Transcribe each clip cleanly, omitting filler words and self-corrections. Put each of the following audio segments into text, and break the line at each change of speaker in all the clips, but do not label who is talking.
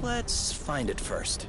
Let's find it first.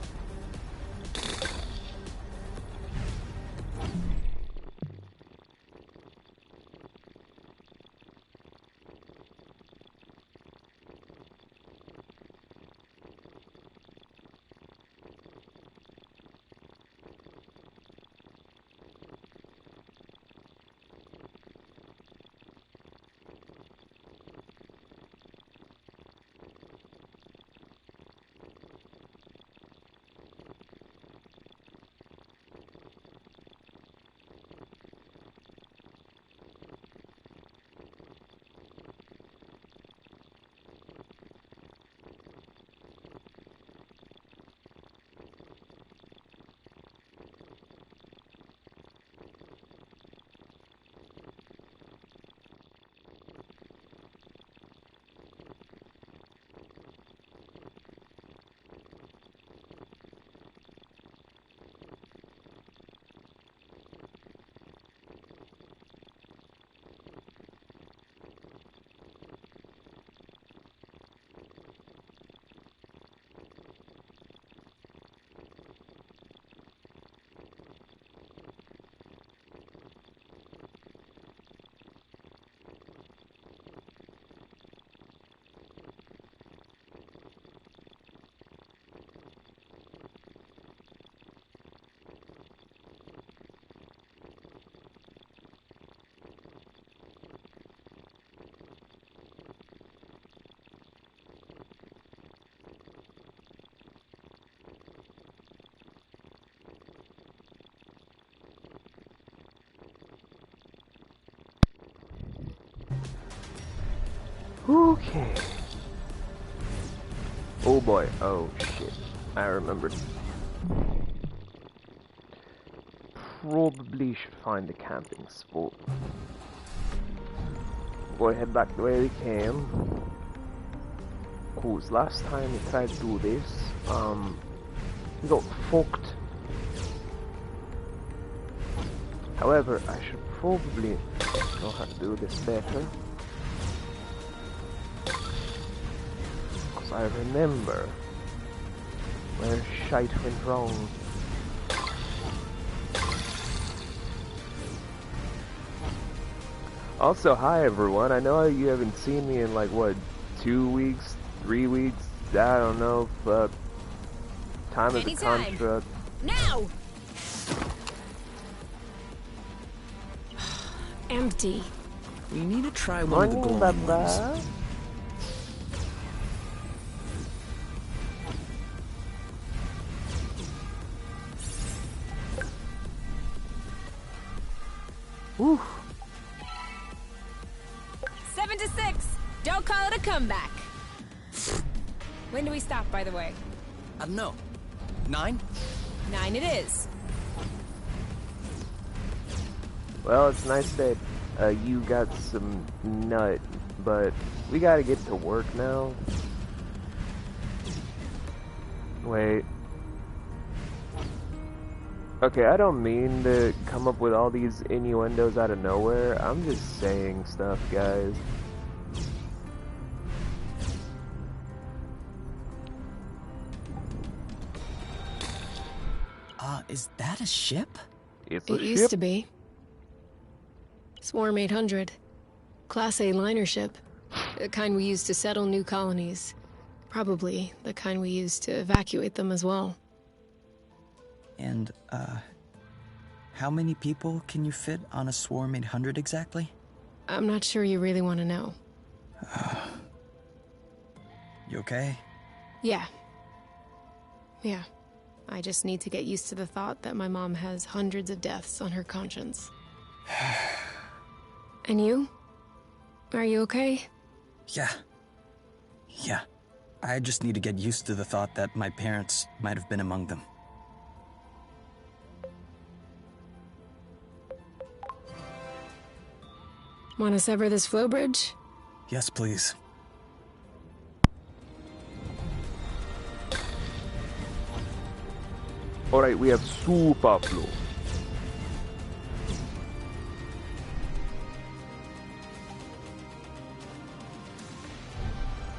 Okay. Oh boy. Oh shit. I remembered. Probably should find the camping spot. Go ahead back the way we came. Cause last time we tried to do this, we got fucked. However, I should probably know how to do this better. I remember where shite went wrong. Also, hi everyone. I know you haven't seen me in like what, 2 weeks, 3 weeks. I don't know. Time of the contract.
Now. Empty.
We need to try one of the glowing ones.
Woo. 7 to 6. Don't call it a comeback. When do we stop, by the way?
I don't know. 9?
9 it is.
Well, it's nice that you got some nut, but we gotta get to work now. Wait. Okay, I don't mean to come up with all these innuendos out of nowhere. I'm just saying stuff, guys.
Is that a ship?
It's a ship.
It used to be. Swarm 800. Class A liner ship. The kind we used to settle new colonies. Probably the kind we used to evacuate them as well.
And, how many people can you fit on a Swarm 800 exactly?
I'm not sure you really want to know.
You okay?
Yeah. Yeah. I just need to get used to the thought that my mom has hundreds of deaths on her conscience. And you? Are you okay?
Yeah. I just need to get used to the thought that my parents might have been among them.
Want to sever this flow bridge?
Yes, please.
Alright, we have super flow.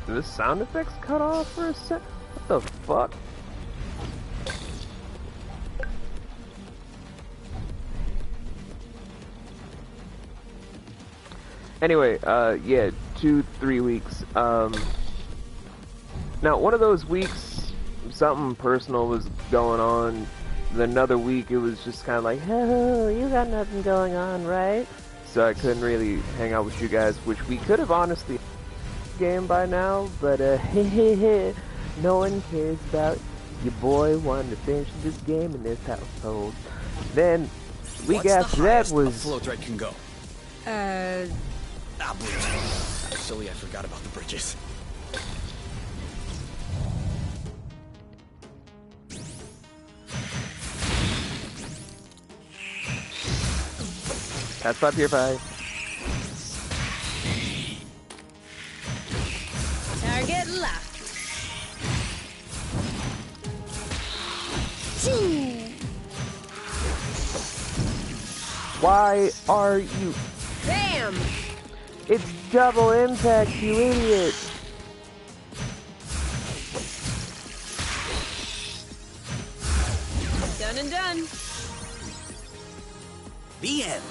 Did the sound effects cut off for a sec? What the fuck? Anyway, yeah, 2-3 weeks. Now, one of those weeks, something personal was going on. Another week, it was just kind of like, oh, you got nothing going on, right? So I couldn't really hang out with you guys, which we could have honestly game by now, but no one cares about your boy wanting to finish this game in this household. Then, week after that was...
flow thread can go? Bridges. Actually, I forgot about the bridges.
That's 5 here, 5.
Target locked.
Why are you...
Bam!
It's double impact, you idiot!
Done and done.
The end.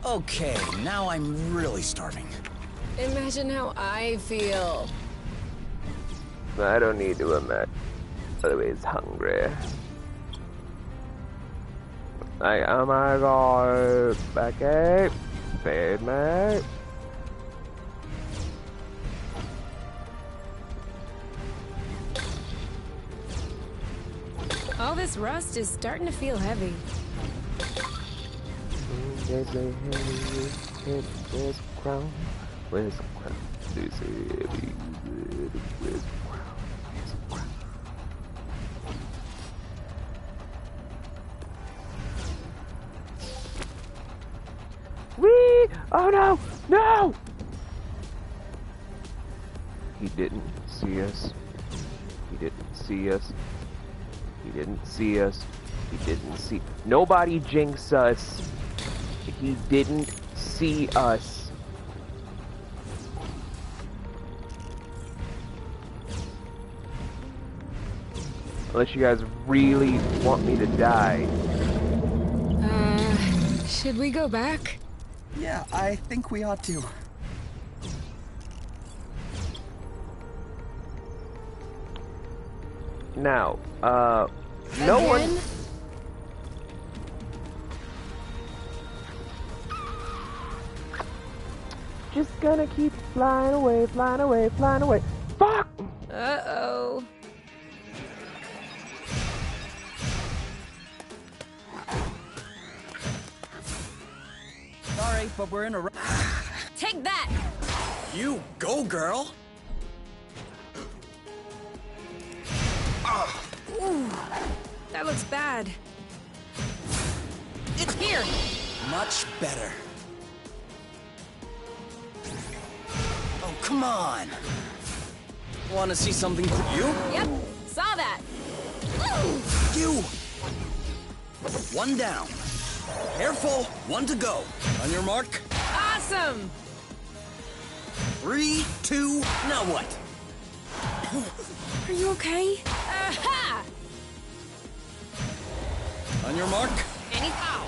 Okay, now I'm really starving.
Imagine how I feel.
I don't need to imagine. Otherwise, hungry. Like, oh my god, Becky, feed me.
All this rust is starting to feel heavy.
There's a heavy hit, where's the crown? Where's the crown? There's a heavy hit, where's the crown? Where's the crown? Whee! Oh no! No! He didn't see us. He didn't see us. He didn't see us. He didn't see... Nobody jinx us. He didn't see us. Unless you guys really want me to die.
Should we go back?
Yeah, I think we ought to.
Now, no one... Just gonna keep flying away, flying away, flying away. Fuck!
Uh-oh.
Sorry, but we're in a...
Take that!
You go, girl!
Ooh, that looks bad.
It's
Here!
much better. Oh, come on! Want to see something for you?
Yep, saw that.
You! One down. Careful, one to go. On your mark.
Awesome!
3, 2, now what?
Are you okay? Aha!
On your mark.
Anyhow.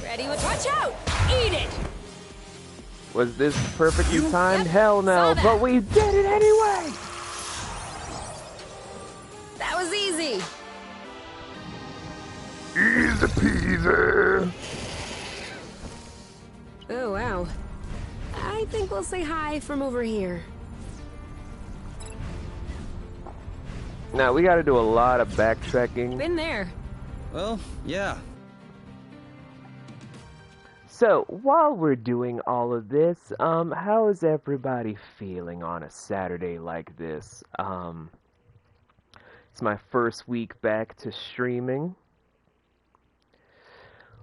Ready with... Watch out! Eat it!
Was this perfectly
You-
timed?
Yep,
Hell no,
saw that.
but we did it anyway!
That was easy.
Easy peasy!
Oh, wow. I think we'll say hi from over here.
Now, we gotta do a lot of backtracking.
Been there.
Well, yeah.
So, while we're doing all of this, how is everybody feeling on a Saturday like this? It's my first week back to streaming.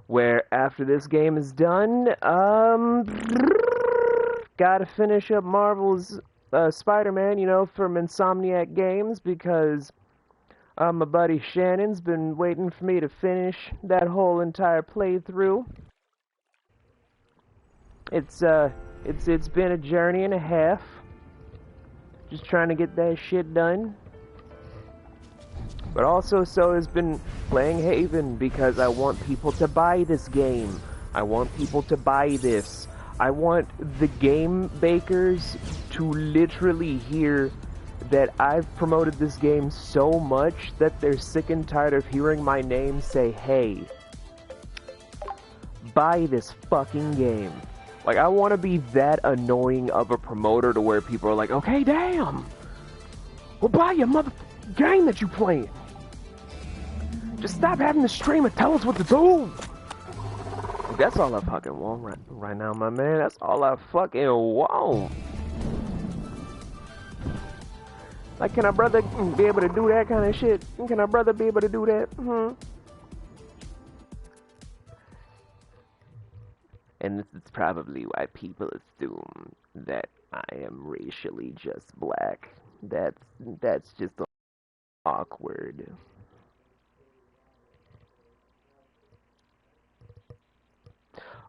Where after this game is done, gotta finish up Marvel's Spider-Man, you know, from Insomniac Games, because my buddy Shannon's been waiting for me to finish that whole entire playthrough. It's been a journey and a half. Just trying to get that shit done. But also, so has been playing Haven because I want people to buy this game. I want people to buy this. I want the game bakers to literally hear that I've promoted this game so much that they're sick and tired of hearing my name say, hey, buy this fucking game. Like, I want to be that annoying of a promoter to where people are like, okay, damn, well, buy your motherfucking game that you playing. Just stop having to stream and tell us what to do. That's all I fucking want right now, my man. That's all I fucking want. Like, can our brother be able to do that kind of shit? Can our brother be able to do that? And this is probably why people assume that I am racially just black. That's just awkward.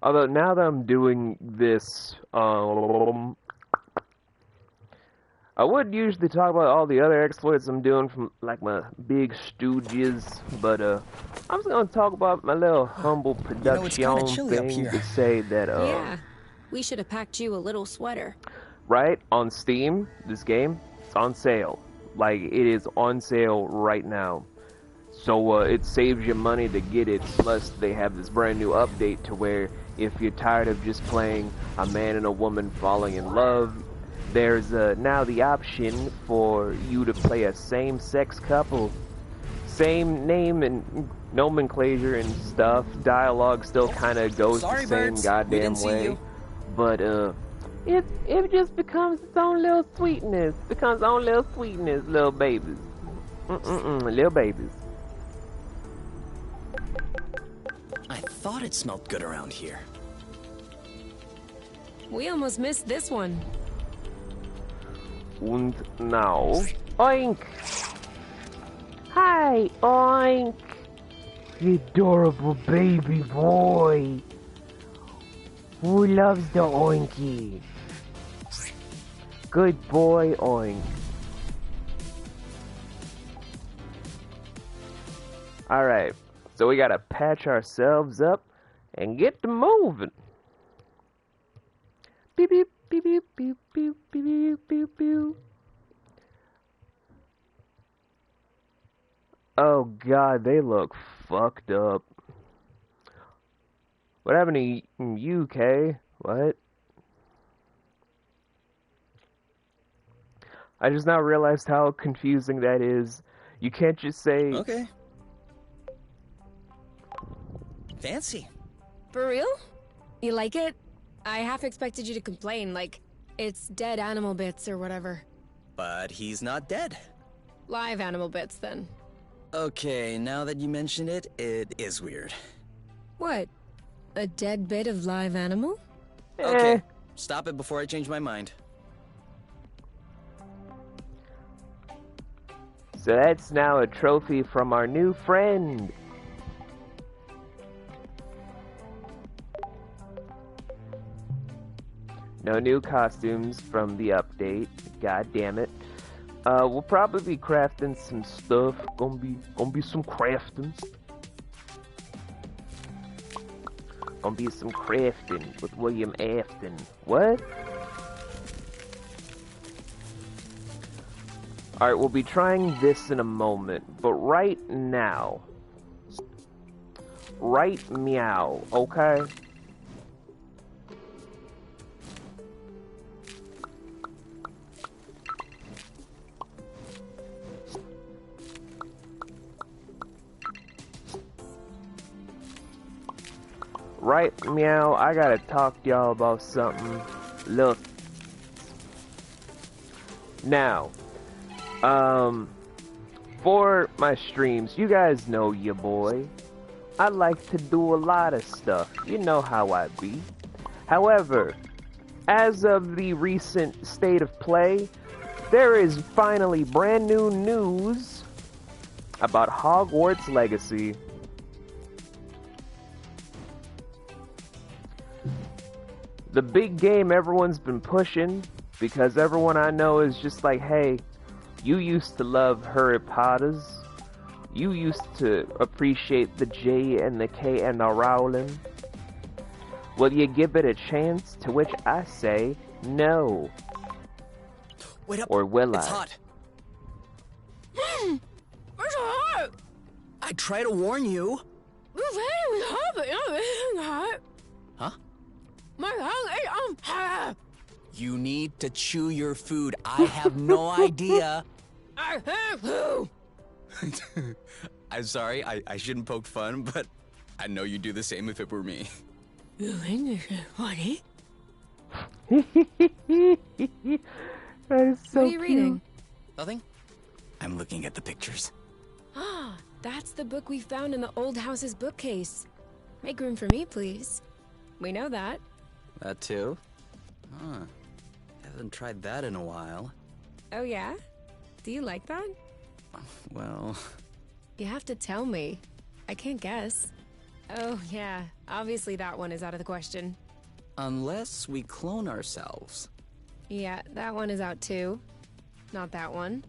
Although now that I'm doing this, I would usually talk about all the other exploits I'm doing from like my big stooges, but I'm just gonna talk about my little humble production
it's kinda chilly up
thing
here.
to say that
Yeah, we should have packed you a little sweater.
right on Steam, this game, it's on sale. Like, it is on sale right now. So it saves you money to get it, plus they have this brand new update to where if you're tired of just playing a man and a woman falling in love, there's now the option for you to play a same-sex couple. Same name and nomenclature and stuff, dialogue still kind of goes
Sorry,
the same
birds.
goddamn
We didn't see
way.
you.
But it just becomes its own little sweetness. Becomes its own little sweetness, little babies. Little babies.
I thought it smelled good around here.
We almost missed this one.
And now, oink! Hi, oink! The adorable baby boy! Who loves the oinky? Good boy, oink. Alright, so we gotta patch ourselves up and get to moving. Beep beep beep beep beep beep beep beep beep. Oh god, they look fucked up. What happened to UK? What? I just now realized how confusing that is. You can't just say...
Okay. Fancy.
For real? You like it? I half expected you to complain, like, it's dead animal bits or whatever.
But he's not dead.
Live animal bits, then.
Okay, now that you mention it, it is weird.
What? A dead bit of live animal?
Okay, stop it before I change my mind.
So that's now a trophy from our new friend. No new costumes from the update. God damn it. We'll probably be crafting some stuff. Gonna be some crafting. Gonna be some crafting with William Afton. What? Alright, we'll be trying this in a moment, but right now, right meow, okay? Right meow, I gotta talk to y'all about something. Look. Now, for my streams, you guys know ya boy. I like to do a lot of stuff. You know how I be. However, as of the recent state of play, there is finally brand new news about Hogwarts Legacy. The big game everyone's been pushing, because everyone I know is just like, hey, you used to love Harry Potters. You used to appreciate the J and the K and the Rowling. Will you give it a chance? To which I say, no.
Wait up.
Or will
It's
I?
hot.
It's hot!
I try to warn you.
It's very hot, but not very hot.
Huh?
My tongue is on fire.
You need to chew your food. I have no idea.
I hate you.
I'm sorry, I shouldn't poke fun, but I know you'd do the same if it were me.
You think this is funny?
That is so
What are you reading?
Nothing? I'm looking at the pictures.
Ah, that's the book we found in the old house's bookcase. Make room for me, please. We know that.
That too? Huh. Haven't tried that in a while.
Oh, yeah? Do you like that?
Well...
You have to tell me. I can't guess. Oh, yeah. Obviously that one is out of the question.
Unless we clone ourselves.
Yeah, that one is out too. Not that one.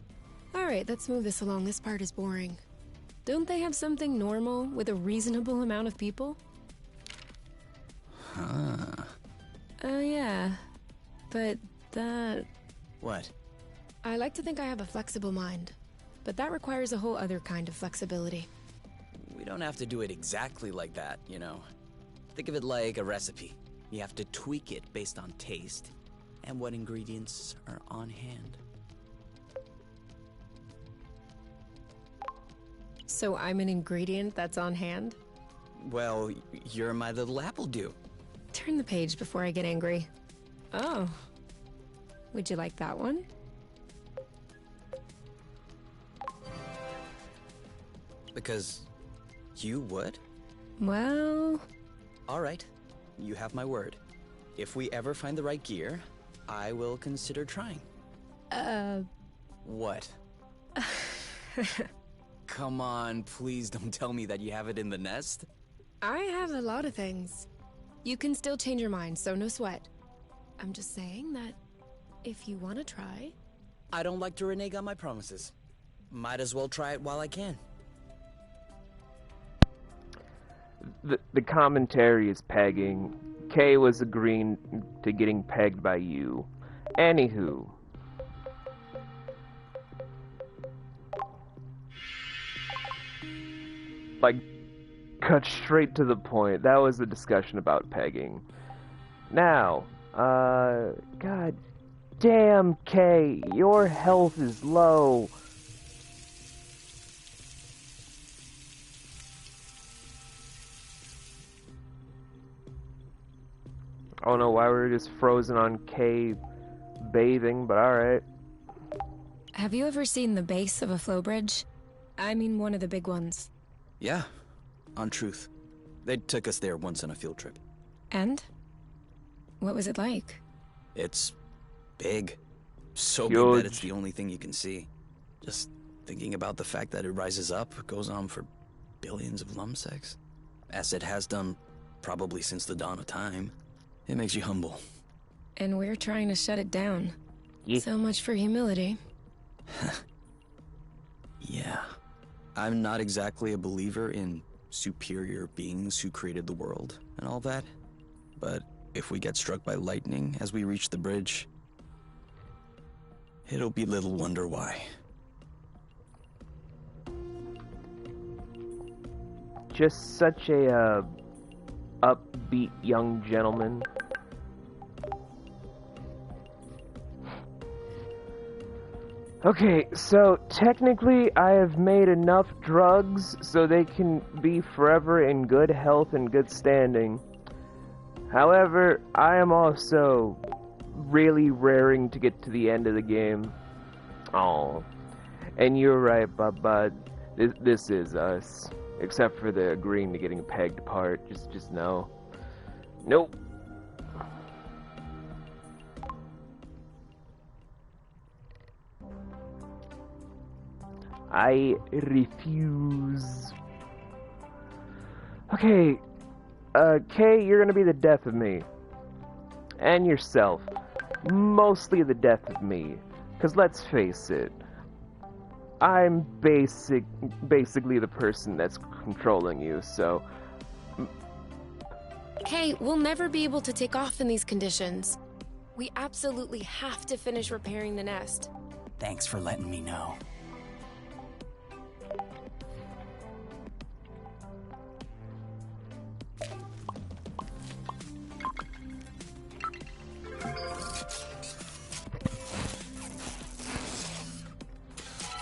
Alright, let's move this along. This part is boring. Don't they have something normal with a reasonable amount of people?
Huh.
Oh, yeah. But that...
What?
I like to think I have a flexible mind. But that requires a whole other kind of flexibility.
We don't have to do it exactly like that, you know. Think of it like a recipe. You have to tweak it based on taste and what ingredients are on hand.
So I'm an ingredient that's on hand?
Well, you're my little apple dew.
Turn the page before I get angry. Oh. Would you like that one?
Because you would?
Well...
All right, you have my word. If we ever find the right gear, I will consider trying. What? Come on, please don't tell me that you have it in the nest.
I have a lot of things. You can still change your mind, so no sweat. I'm just saying that if you want to try...
I don't like to renege on my promises. Might as well try it while I can.
The commentary is pegging. Kay was agreeing to getting pegged by you. Anywho. Like, cut straight to the point. That was a discussion about pegging. Now, god damn, Kay, your health is low. I don't know why we were just frozen on Kay bathing, but alright.
Have you ever seen the base of a flow bridge? I mean one of the big ones.
Yeah, on truth. They took us there once on a field trip.
And? What was it like?
It's big. So
Huge.
big that it's the only thing you can see. Just thinking about the fact that it rises up, goes on for billions of lumsecks. As it has done probably since the dawn of time. It makes you humble.
And we're trying to shut it down.
Yeah.
So much for humility.
Yeah. I'm not exactly a believer in superior beings who created the world and all that. But if we get struck by lightning as we reach the bridge, it'll be little wonder why.
Just such a upbeat young gentleman. Okay, so technically I have made enough drugs so they can be forever in good health and good standing. However, I am also really raring to get to the end of the game. Oh, and you're right, Bud. This is us. Except for the agreeing to getting pegged part. Just no. Nope. I refuse. Okay, Kay, you're gonna be the death of me. and yourself. Mostly the death of me. Because let's face it, I'm basically the person that's controlling you, so...
Kay, we'll never be able to take off in these conditions. We absolutely have to finish repairing the nest.
Thanks for letting me know.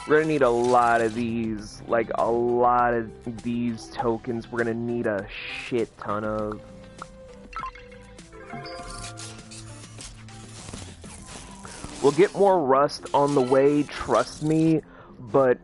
We're gonna need a lot of these, like a lot of these tokens. We're gonna need a shit ton of. We'll get more rust on the way, trust me, but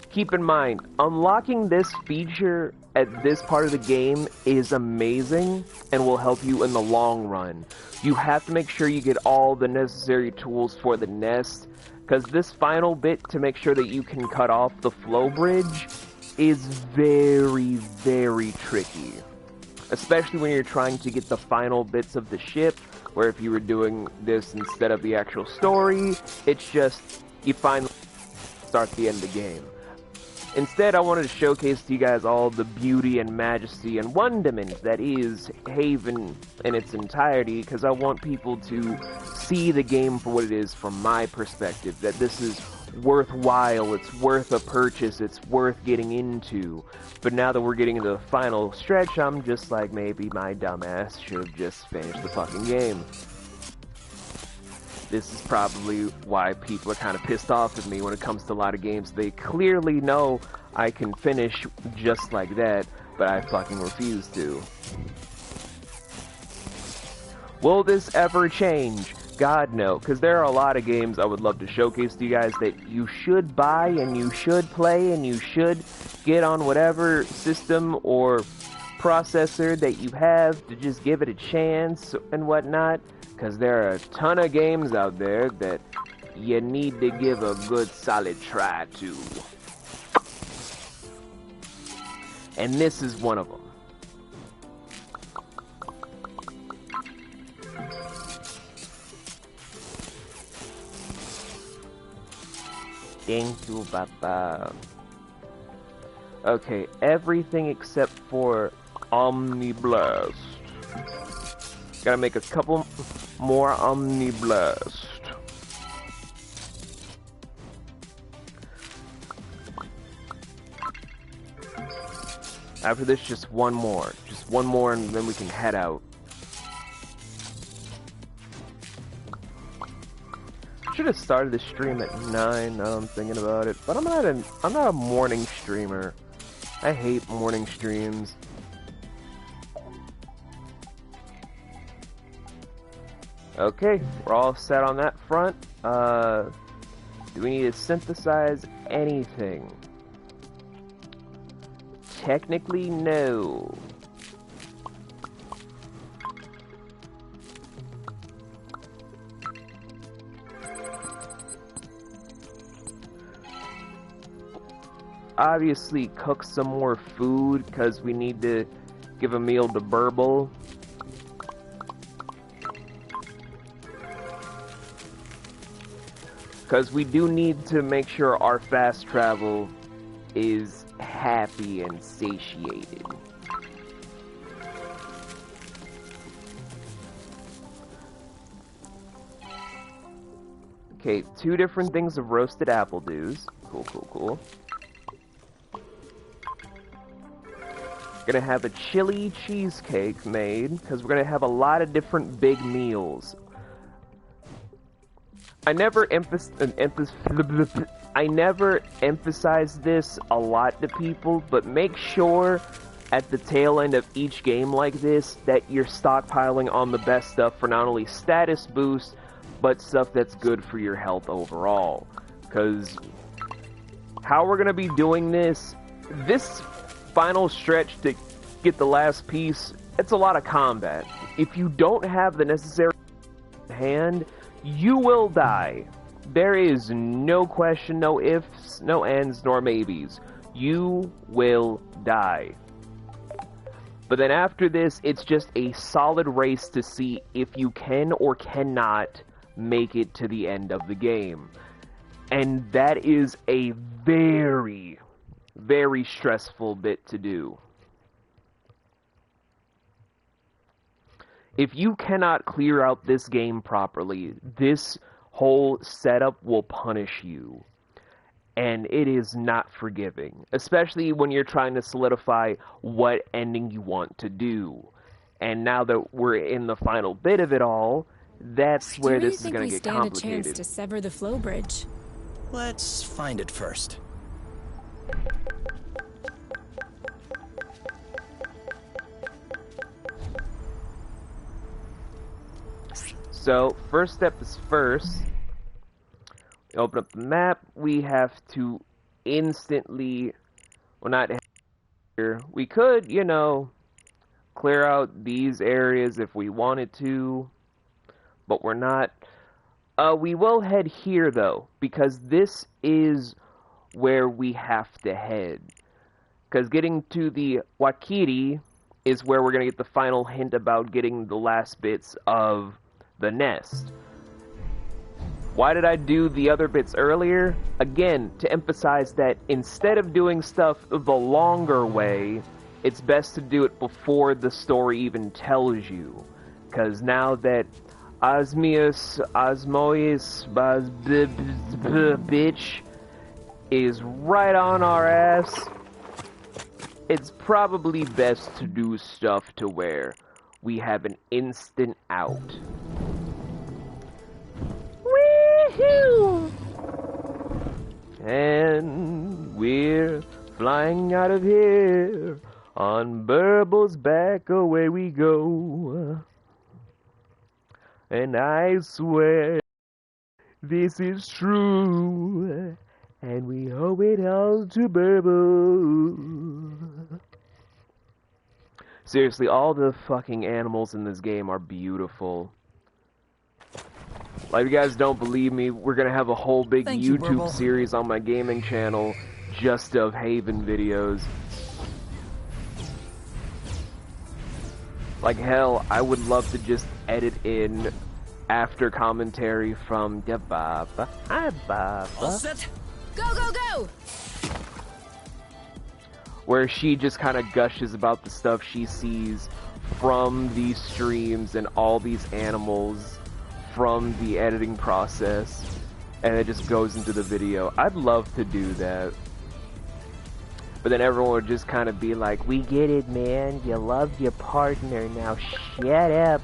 keep in mind, unlocking this feature at this part of the game is amazing and will help you in the long run. You have to make sure you get all the necessary tools for the nest, because this final bit to make sure that you can cut off the flow bridge is very, very tricky. Especially when you're trying to get the final bits of the ship, where if you were doing this instead of the actual story, it's just, you finally start the end of the game. Instead, I wanted to showcase to you guys all the beauty and majesty and wonderment that is Haven in its entirety, because I want people to see the game for what it is from my perspective, that this is worthwhile, it's worth a purchase, it's worth getting into. But now that we're getting into the final stretch, I'm just like, maybe my dumbass should have just finished the fucking game. This is probably why people are kind of pissed off at me when it comes to a lot of games. They clearly know I can finish just like that, but I fucking refuse to. Will this ever change? God, no. Because there are a lot of games I would love to showcase to you guys that you should buy and you should play and you should get on whatever system or processor that you have to just give it a chance and whatnot. Because there are a ton of games out there that you need to give a good solid try to. And this is one of them. Thank you, Papa. Okay, everything except for Omniblast. Gotta make a couple more Omniblast. After this, just one more. Just one more and then we can head out. Should have started the stream at 9, now I'm thinking about it. But I'm not a morning streamer. I hate morning streams. Okay, we're all set on that front. Do we need to synthesize anything? Technically, no. Obviously, cook some more food, because we need to give a meal to Burble. Because we do need to make sure our fast travel is happy and satiated. Okay, 2 different things of roasted apple dews. Cool, cool, cool. Gonna have a chili cheesecake made, because we're gonna have a lot of different big meals. I never emphasize this a lot to people, but make sure at the tail end of each game like this that you're stockpiling on the best stuff for not only status boost, but stuff that's good for your health overall. Because how we're going to be doing this final stretch to get the last piece, it's a lot of combat. If you don't have the necessary hand, you will die. There is no question, no ifs, no ands, nor maybes. You will die. But then after this, it's just a solid race to see if you can or cannot make it to the end of the game. And that is a very, very stressful bit to do. If you cannot clear out this game properly, this whole setup will punish you. And it is not forgiving, especially when you're trying to solidify what ending you want to do. And now that we're in the final bit of it all, that's where this is going to get complicated.
Do you really think we stand a chance to sever the flow bridge?
Let's find it first.
So, first step is first. Open up the map. We have to instantly, well, not here. We could, you know, clear out these areas if we wanted to, but we're not. We will head here though, because this is where we have to head. Because getting to the Wakiri is where we're gonna get the final hint about getting the last bits of the nest. Why did I do the other bits earlier? Again, to emphasize that instead of doing stuff the longer way, it's best to do it before the story even tells you. Because now that Osmois, bitch, is right on our ass, it's probably best to do stuff to where we have an instant out. And we're flying out of here. On Burble's back, away we go. And I swear this is true. And we owe it all to Burble. Seriously, all the fucking animals in this game are beautiful. Like, if you guys don't believe me, we're gonna have a whole big YouTube series on my gaming channel just of Haven videos. Like, hell, I would love to just edit in after commentary from Baba. Hi, Baba.
All set?
Go, go, go!
Where she just kind of gushes about the stuff she sees from these streams and all these animals from the editing process, and it just goes into the video. I'd love to do that. But then everyone would just kind of be like, we get it, man. You love your partner. Now shut up.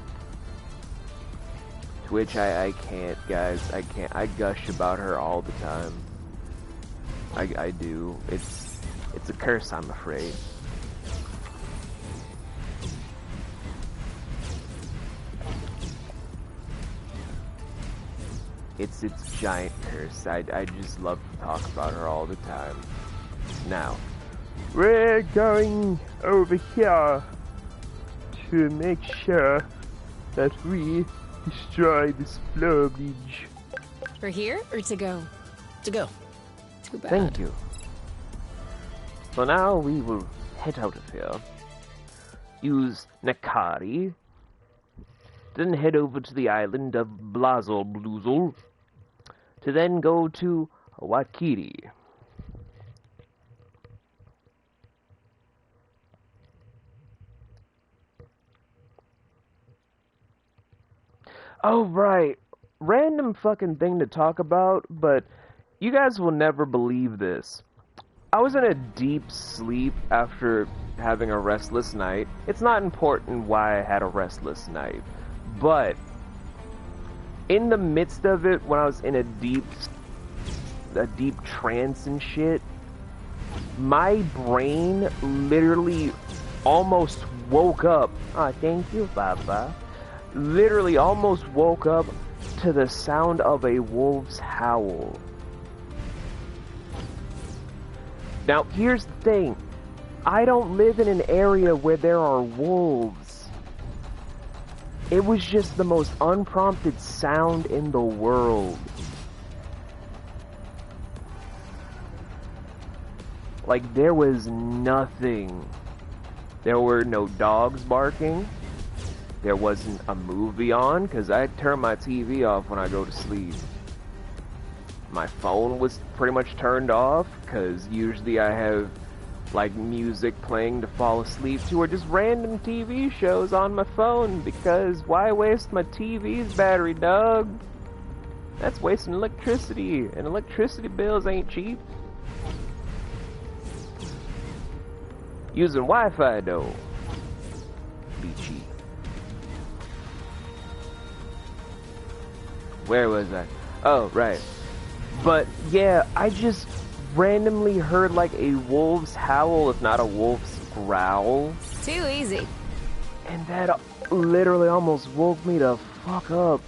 To which I can't, guys. I can't. I gush about her all the time. I do. It's a curse, I'm afraid. It's giant curse. I just love to talk about her all the time. Now, we're going over here to make sure that we destroy this floor bridge.
For here or to go?
To go.
Too bad.
Thank you. So now we will head out of here. Use Nakari. Then head over to the island of Blazel Bloozle. To then go to Wakiri. Oh, right. Random fucking thing to talk about, but you guys will never believe this. I was in a deep sleep after having a restless night. It's not important why I had a restless night, but in the midst of it, when I was in a deep trance and shit, my brain literally almost woke up. Ah, thank you, Baba. Literally almost woke up to the sound of a wolf's howl. Now, here's the thing. I don't live in an area where there are wolves. It was just the most unprompted sound in the world. Like, there was nothing There were no dogs barking. There wasn't a movie on, because I turn my TV off when I go to sleep. My phone was pretty much turned off, because usually I have like music playing to fall asleep to, or just random TV shows on my phone, because why waste my TV's battery, dog? That's wasting electricity, and electricity bills ain't cheap. Using Wi-Fi though, be cheap. Where was I? Oh, right. But yeah, I just randomly heard like a wolf's howl, if not a wolf's growl.
Too easy.
And that literally almost woke me the fuck up.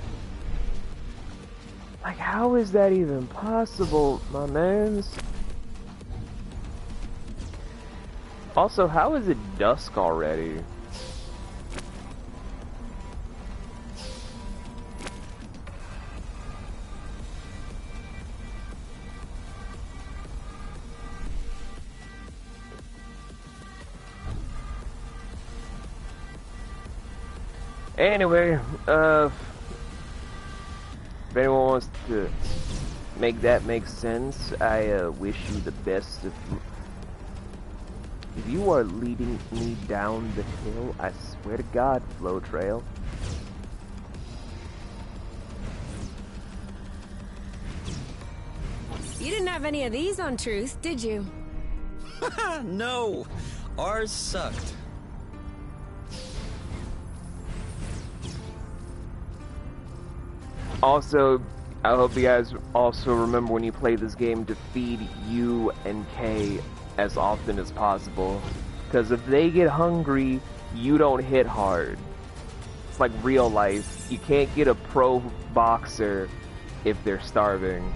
Like, how is that even possible, my mans? Also, how is it dusk already? Anyway, if anyone wants to make that make sense, I wish you the best. If you are leading me down the hill, I swear to God, Flow Trail.
You didn't have any of these on Truth, did you?
No, ours sucked.
Also, I hope you guys also remember when you play this game to feed U and K as often as possible. Because if they get hungry, you don't hit hard. It's like real life. You can't get a pro boxer if they're starving.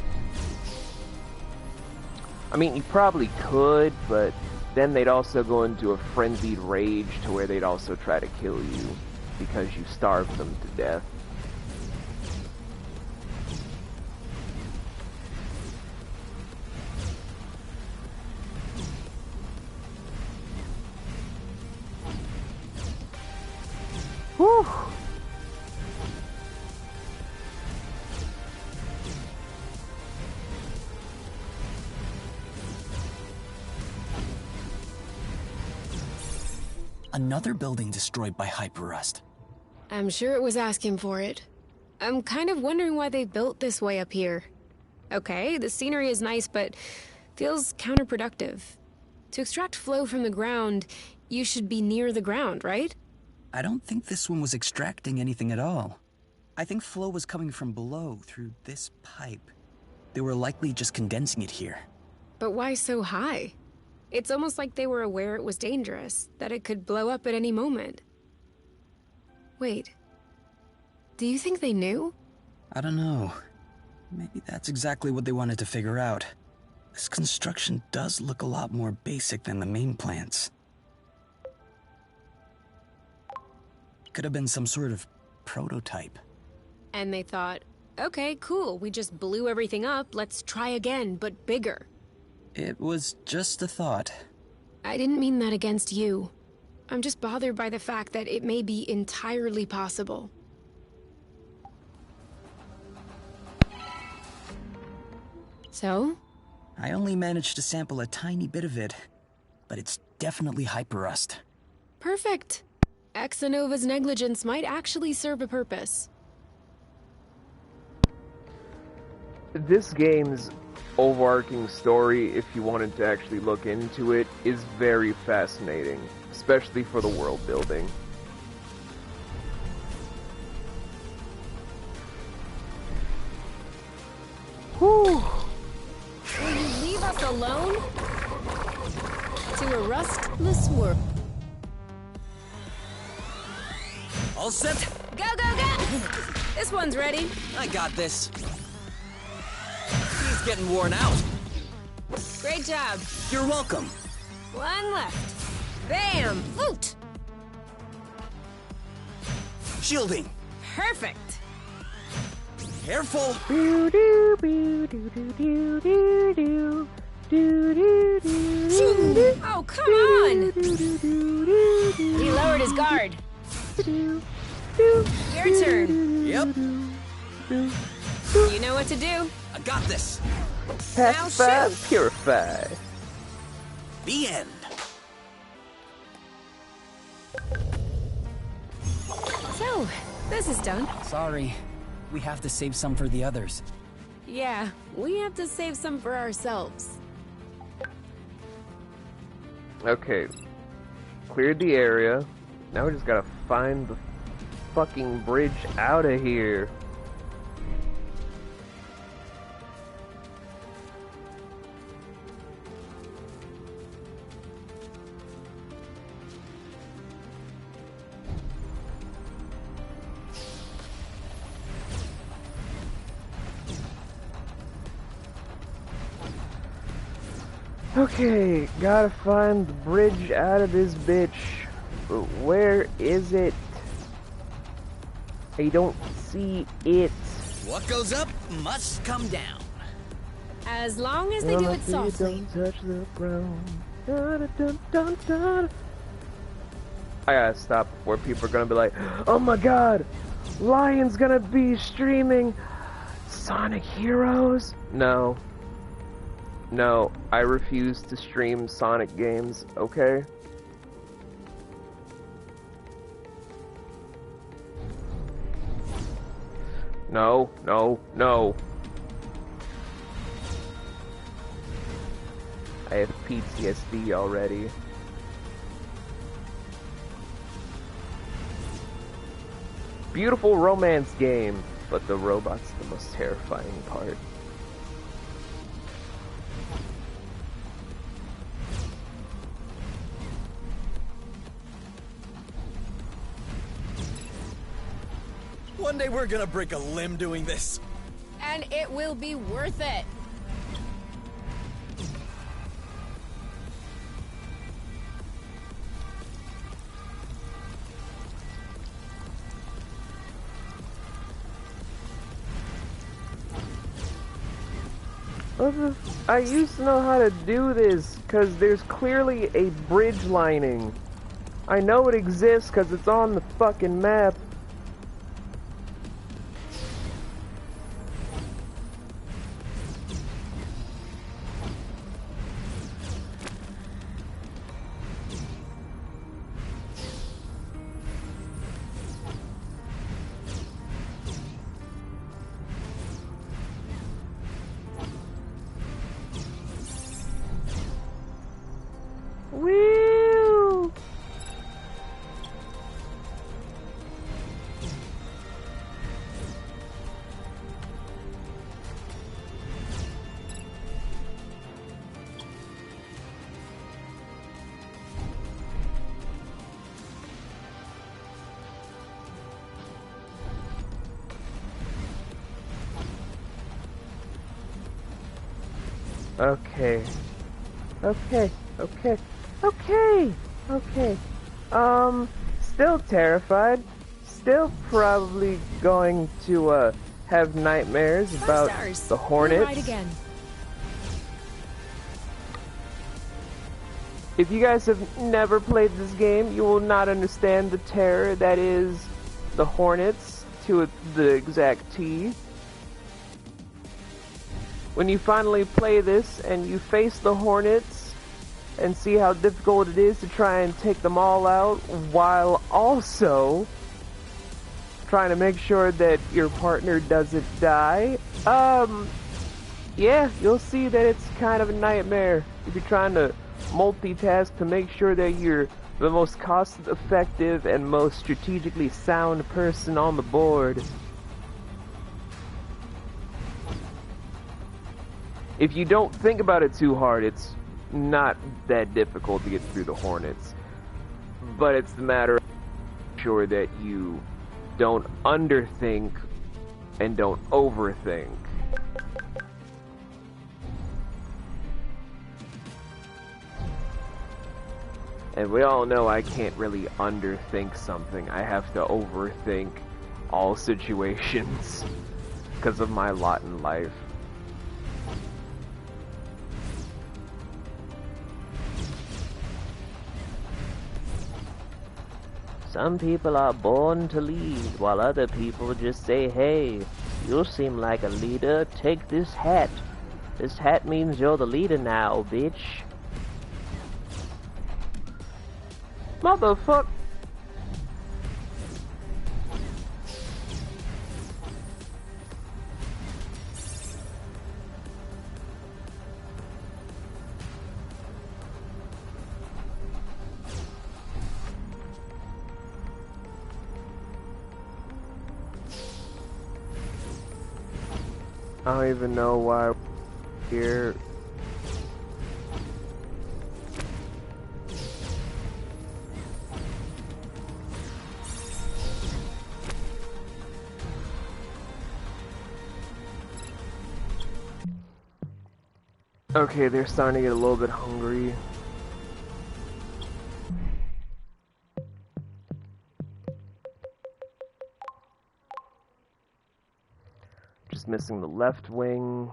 I mean, you probably could, but then they'd also go into a frenzied rage to where they'd also try to kill you because you starved them to death. Whew.
Another building destroyed by hyperrust.
I'm sure it was asking for it.
I'm kind of wondering why they built this way up here. Okay, the scenery is nice, but feels counterproductive. To extract flow from the ground, you should be near the ground, right?
I don't think this one was extracting anything at all. I think flow was coming from below through this pipe. They were likely just condensing it here.
But why so high? It's almost like they were aware it was dangerous, that it could blow up at any moment. Wait. Do you think they knew?
I don't know. Maybe that's exactly what they wanted to figure out. This construction does look a lot more basic than the main plants. Could have been some sort of prototype.
And they thought, okay, cool, we just blew everything up, let's try again, but bigger.
It was just a thought.
I didn't mean that against you. I'm just bothered by the fact that it may be entirely possible. So?
I only managed to sample a tiny bit of it, but it's definitely hyperrust.
Perfect. Exanova's negligence might actually serve a purpose.
This game's overarching story, if you wanted to actually look into it, is very fascinating, especially for the world building. Whew.
Will you leave us alone? To a rustless world.
All set?
Go, go, go! This one's ready.
I got this. He's getting worn out.
Great job.
You're welcome.
One left. Bam! Loot!
Shielding.
Perfect.
Careful.
Boo doo boo doo doo doo doo doo.
Oh, come on! He lowered his guard. Your turn.
Yep,
You know what to do.
I got this.
Pacify,
shoot.
purify.
The end.
So, this is done.
Sorry. We have to save some for the others.
Yeah, we have to save some for ourselves.
Okay. Cleared the area. Now we just gotta find the fucking bridge out of here. Okay, gotta find the bridge out of this bitch. But where is it? I don't see it.
What goes up must come down.
As long as they do it softly.
Don't touch the ground. Dun, dun, dun, dun. I gotta stop before people are gonna be like, oh my god, Lion's gonna be streaming Sonic Heroes? No. No, I refuse to stream Sonic games, okay? No, no, no. I have PTSD already. Beautiful romance game, but the robot's the most terrifying part.
One day we're gonna break a limb doing this.
And it will be worth it.
I used to know how to do this, because there's clearly a bridge lining. I know it exists because it's on the fucking map. Woo! Okay. Okay. Okay. Okay. Okay. Still terrified. Still probably going to, have nightmares about the Hornets.
Right again.
If you guys have never played this game, you will not understand the terror that is the Hornets to the exact T. When you finally play this and you face the Hornets and see how difficult it is to try and take them all out while also trying to make sure that your partner doesn't die, yeah, you'll see that it's kind of a nightmare if you're trying to multitask to make sure that you're the most cost-effective and most strategically sound person on the board. If you don't think about it too hard, it's not that difficult to get through the Hornets. But it's the matter of making sure that you don't underthink and don't overthink. And we all know I can't really underthink something. I have to overthink all situations because of my lot in life. Some people are born to lead, while other people just say, hey, you seem like a leader, take this hat. This hat means you're the leader now, bitch. Motherfucker. I don't even know why we're here. Okay, they're starting to get a little bit hungry. Just missing the left wing.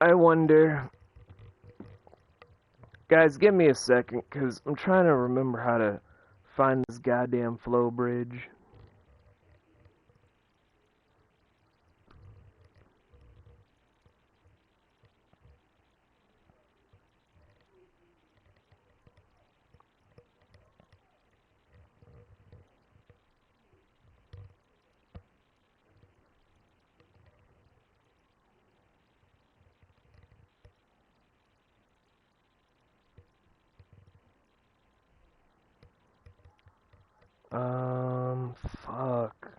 I wonder... Guys, give me a second, because I'm trying to remember how to find this goddamn flow bridge. Fuck.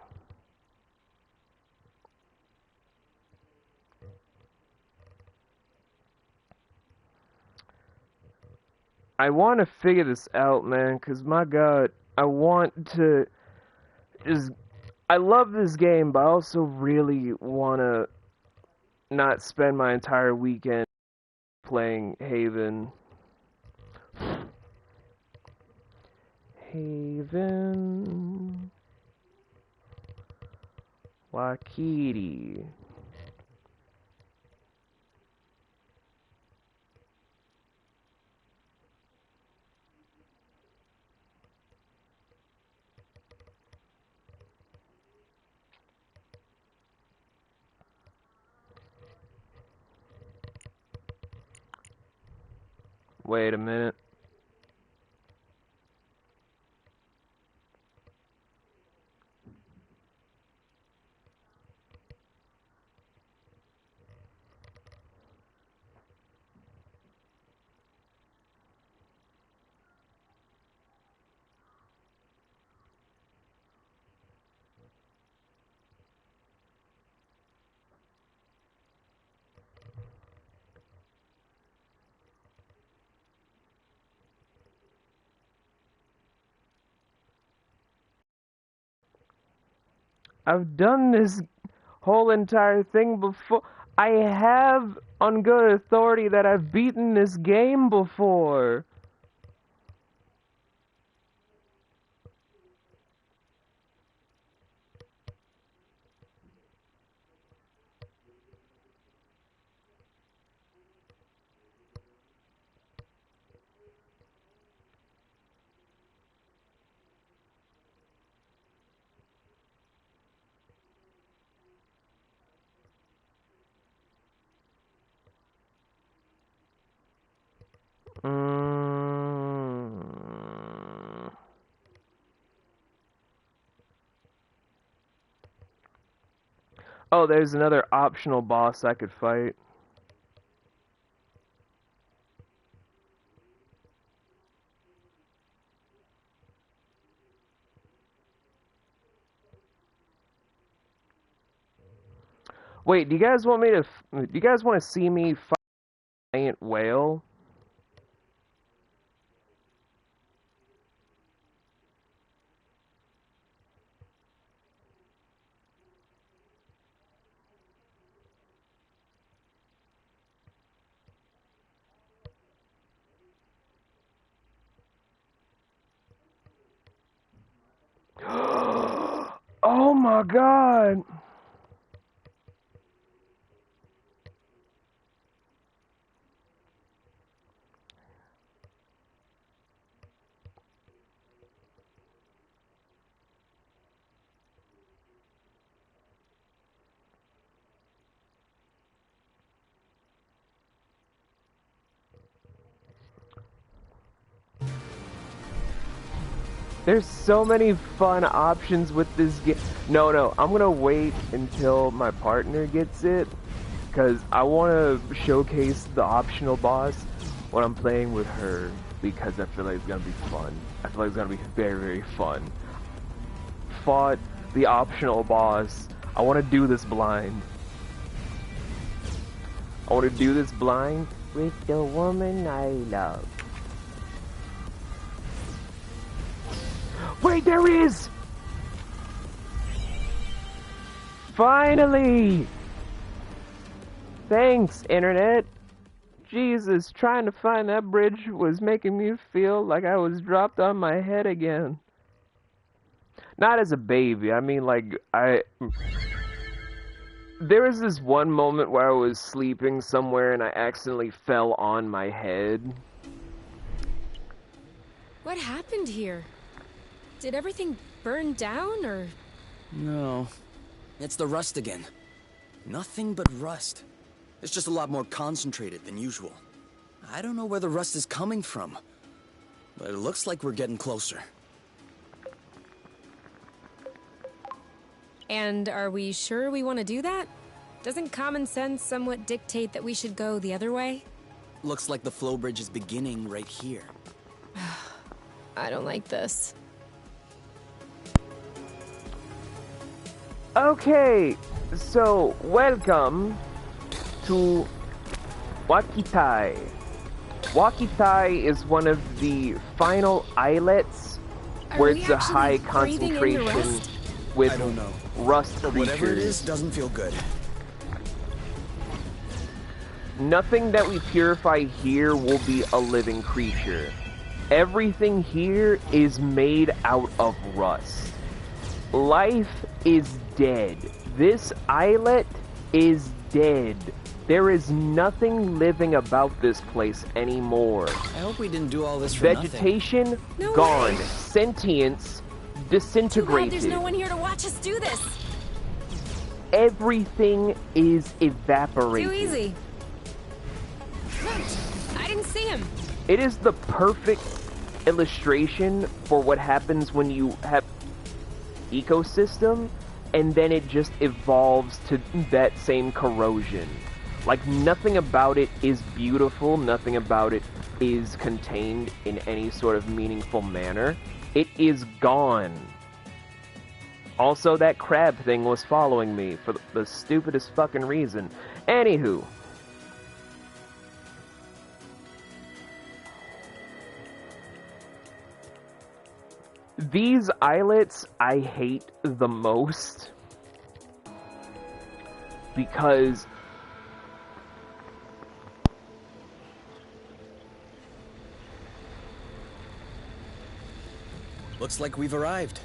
I want to figure this out, man, because my god, I want to just... I love this game, but I also really want to not spend my entire weekend playing Haven. Haven... Wakiti. Wait a minute. I've done this whole entire thing before. I have on good authority that I've beaten this game before. Oh, there's another optional boss I could fight. Wait, do you guys want me to? Do you guys want to see me fight a giant whale? Oh my god! There's so many fun options with this game. No, I'm gonna wait until my partner gets it, because I want to showcase the optional boss when I'm playing with her, because I feel like it's gonna be fun. I feel like it's gonna be very, very fun. Fought the optional boss. I want to do this blind. I want to do this blind with the woman I love. Wait, there he is! Finally! Thanks, Internet. Jesus, trying to find that bridge was making me feel like I was dropped on my head again. Not as a baby, I mean like, there was this one moment where I was sleeping somewhere and I accidentally fell on my head.
What happened here? Did everything burn down, or...?
No. It's the rust again. Nothing but rust. It's just a lot more concentrated than usual. I don't know where the rust is coming from, but it looks like we're getting closer.
And are we sure we want to do that? Doesn't common sense somewhat dictate that we should go the other way?
Looks like the flow bridge is beginning right here.
I don't like this.
Okay, so welcome to Wakitai. Wakitai is one of the final islets where it's a high concentration with
I don't know.
Rust
But
creatures.
whatever it is, doesn't feel good.
Nothing that we purify here will be a living creature. Everything here is made out of rust. Life is dead. This islet is dead. There is nothing living about this place anymore.
I hope we didn't do all this for
Vegetation
No
gone.
way.
Sentience
Too bad
disintegrated.
there's no one here to watch us do this.
Everything is evaporated.
Too easy. I didn't see him.
It is the perfect illustration for what happens when you have ecosystem and then it just evolves to that same corrosion. Like, nothing about it is beautiful, nothing about it is contained in any sort of meaningful manner. It is gone. Also, that crab thing was following me for the stupidest fucking reason. Anywho. These islets I hate the most because
Looks like we've arrived.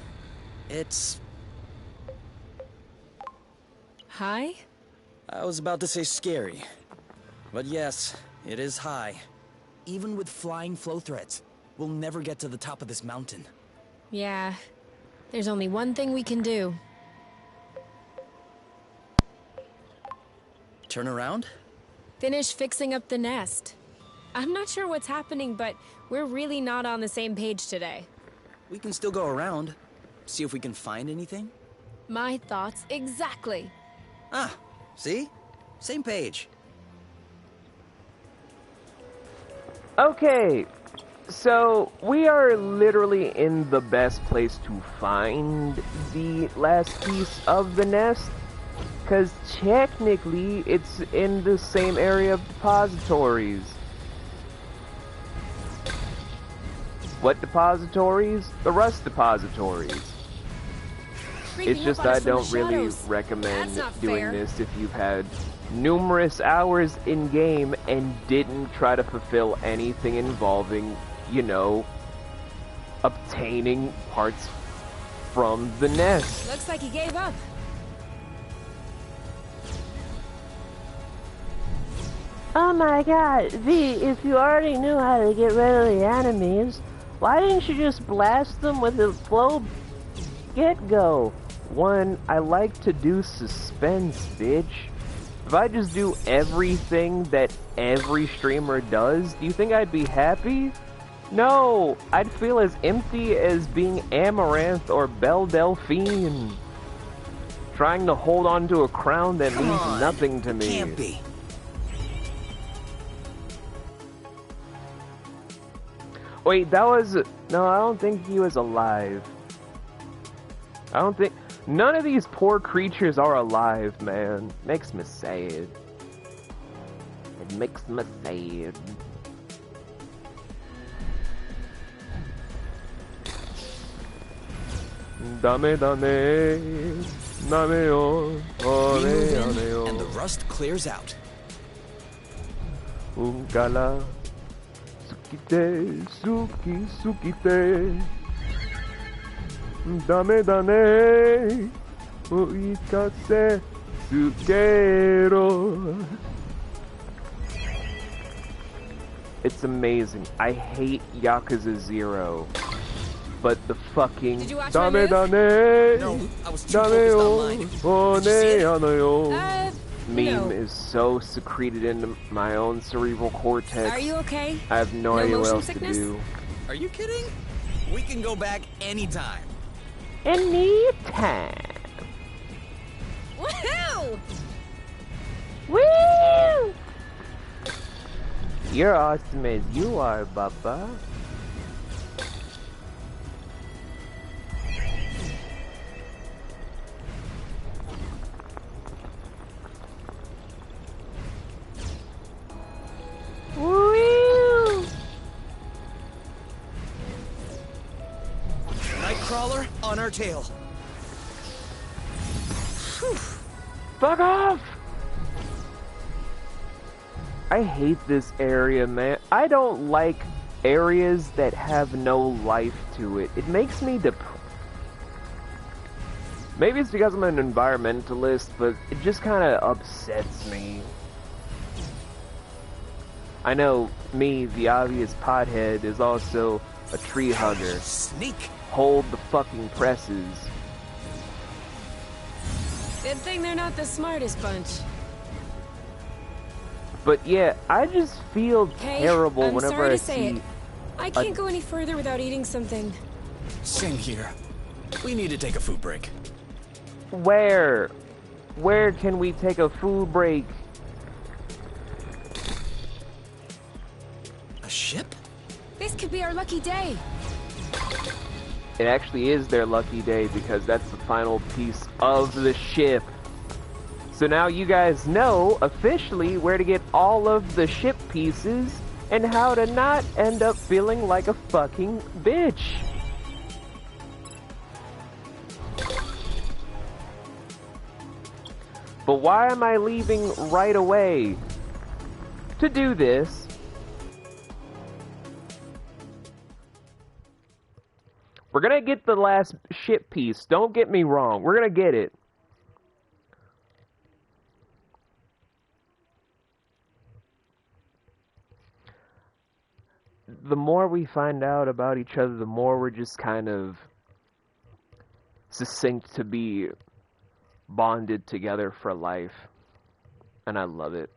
It's...
Hi?
I was about to say scary. But yes, it is high. Even with flying flow threads, we'll never get to the top of this mountain.
Yeah. There's only one thing we can do.
Turn around?
Finish fixing up the nest. I'm not sure what's happening, but we're really not on the same page today.
We can still go around. See if we can find anything.
My thoughts exactly.
Ah, see? Same page.
okay, so we are literally in the best place to find the last piece of the nest, Because technically, it's in the same area of depositories. What depositories? The rust depositories. It's just I don't really recommend doing this if you've had numerous hours in game and didn't try to fulfill anything involving, you know, obtaining parts from the nest.
Looks like he gave up.
Oh my god, V, if you already knew how to get rid of the enemies, why didn't you just blast them with a slow get-go? One, I like to do suspense, bitch. If I just do everything that every streamer does, do you think I'd be happy? No, I'd feel as empty as being Amaranth or Belle Delphine. Trying to hold on to a crown that means nothing to me.
Can't be.
Wait, that was... No, I don't think he was alive. I don't think... None of these poor creatures are alive, man. Makes me sad. It makes me sad. Dame, dame, dame, oh, oh, dame,
and the rust clears out.
Ungala, sukite, suki, sukite. Dame, dame, uikase, sukero. It's amazing. I hate Yakuza 0. But the fucking
Did you watch
dame
my move?
dame,
No, I was too
dame
focused
oh,
online. Did you see it?
meme
No.
is so secreted into my own cerebral cortex.
Are you okay?
I have no
No
idea what
motion
else
sickness?
to do.
Are you kidding? We can go back anytime.
Anytime.
Woohoo!
Woo! You're awesome as you are, Baba. Woo!
Nightcrawler on our tail.
Fuck off! I hate this area, man. I don't like areas that have no life to it. It makes me Maybe it's because I'm an environmentalist, but it just kind of upsets me. I know me, the obvious pothead, is also a tree hugger.
Sneak.
Hold the fucking presses.
Good thing they're not the smartest bunch.
But yeah, I just feel
Hey,
terrible
I'm
whenever
sorry
I
to say
see...
it. I can't go any further without eating something.
Same here. We need to take a food break.
Where? Where can we take a food break?
A ship?
This could be our lucky day.
It actually is their lucky day because that's the final piece of the ship. So now you guys know officially where to get all of the ship pieces and how to not end up feeling like a fucking bitch. But why am I leaving right away to do this? We're gonna get the last ship piece. Don't get me wrong. We're gonna get it. The more we find out about each other, the more we're just kind of succinct to be bonded together for life. And I love it.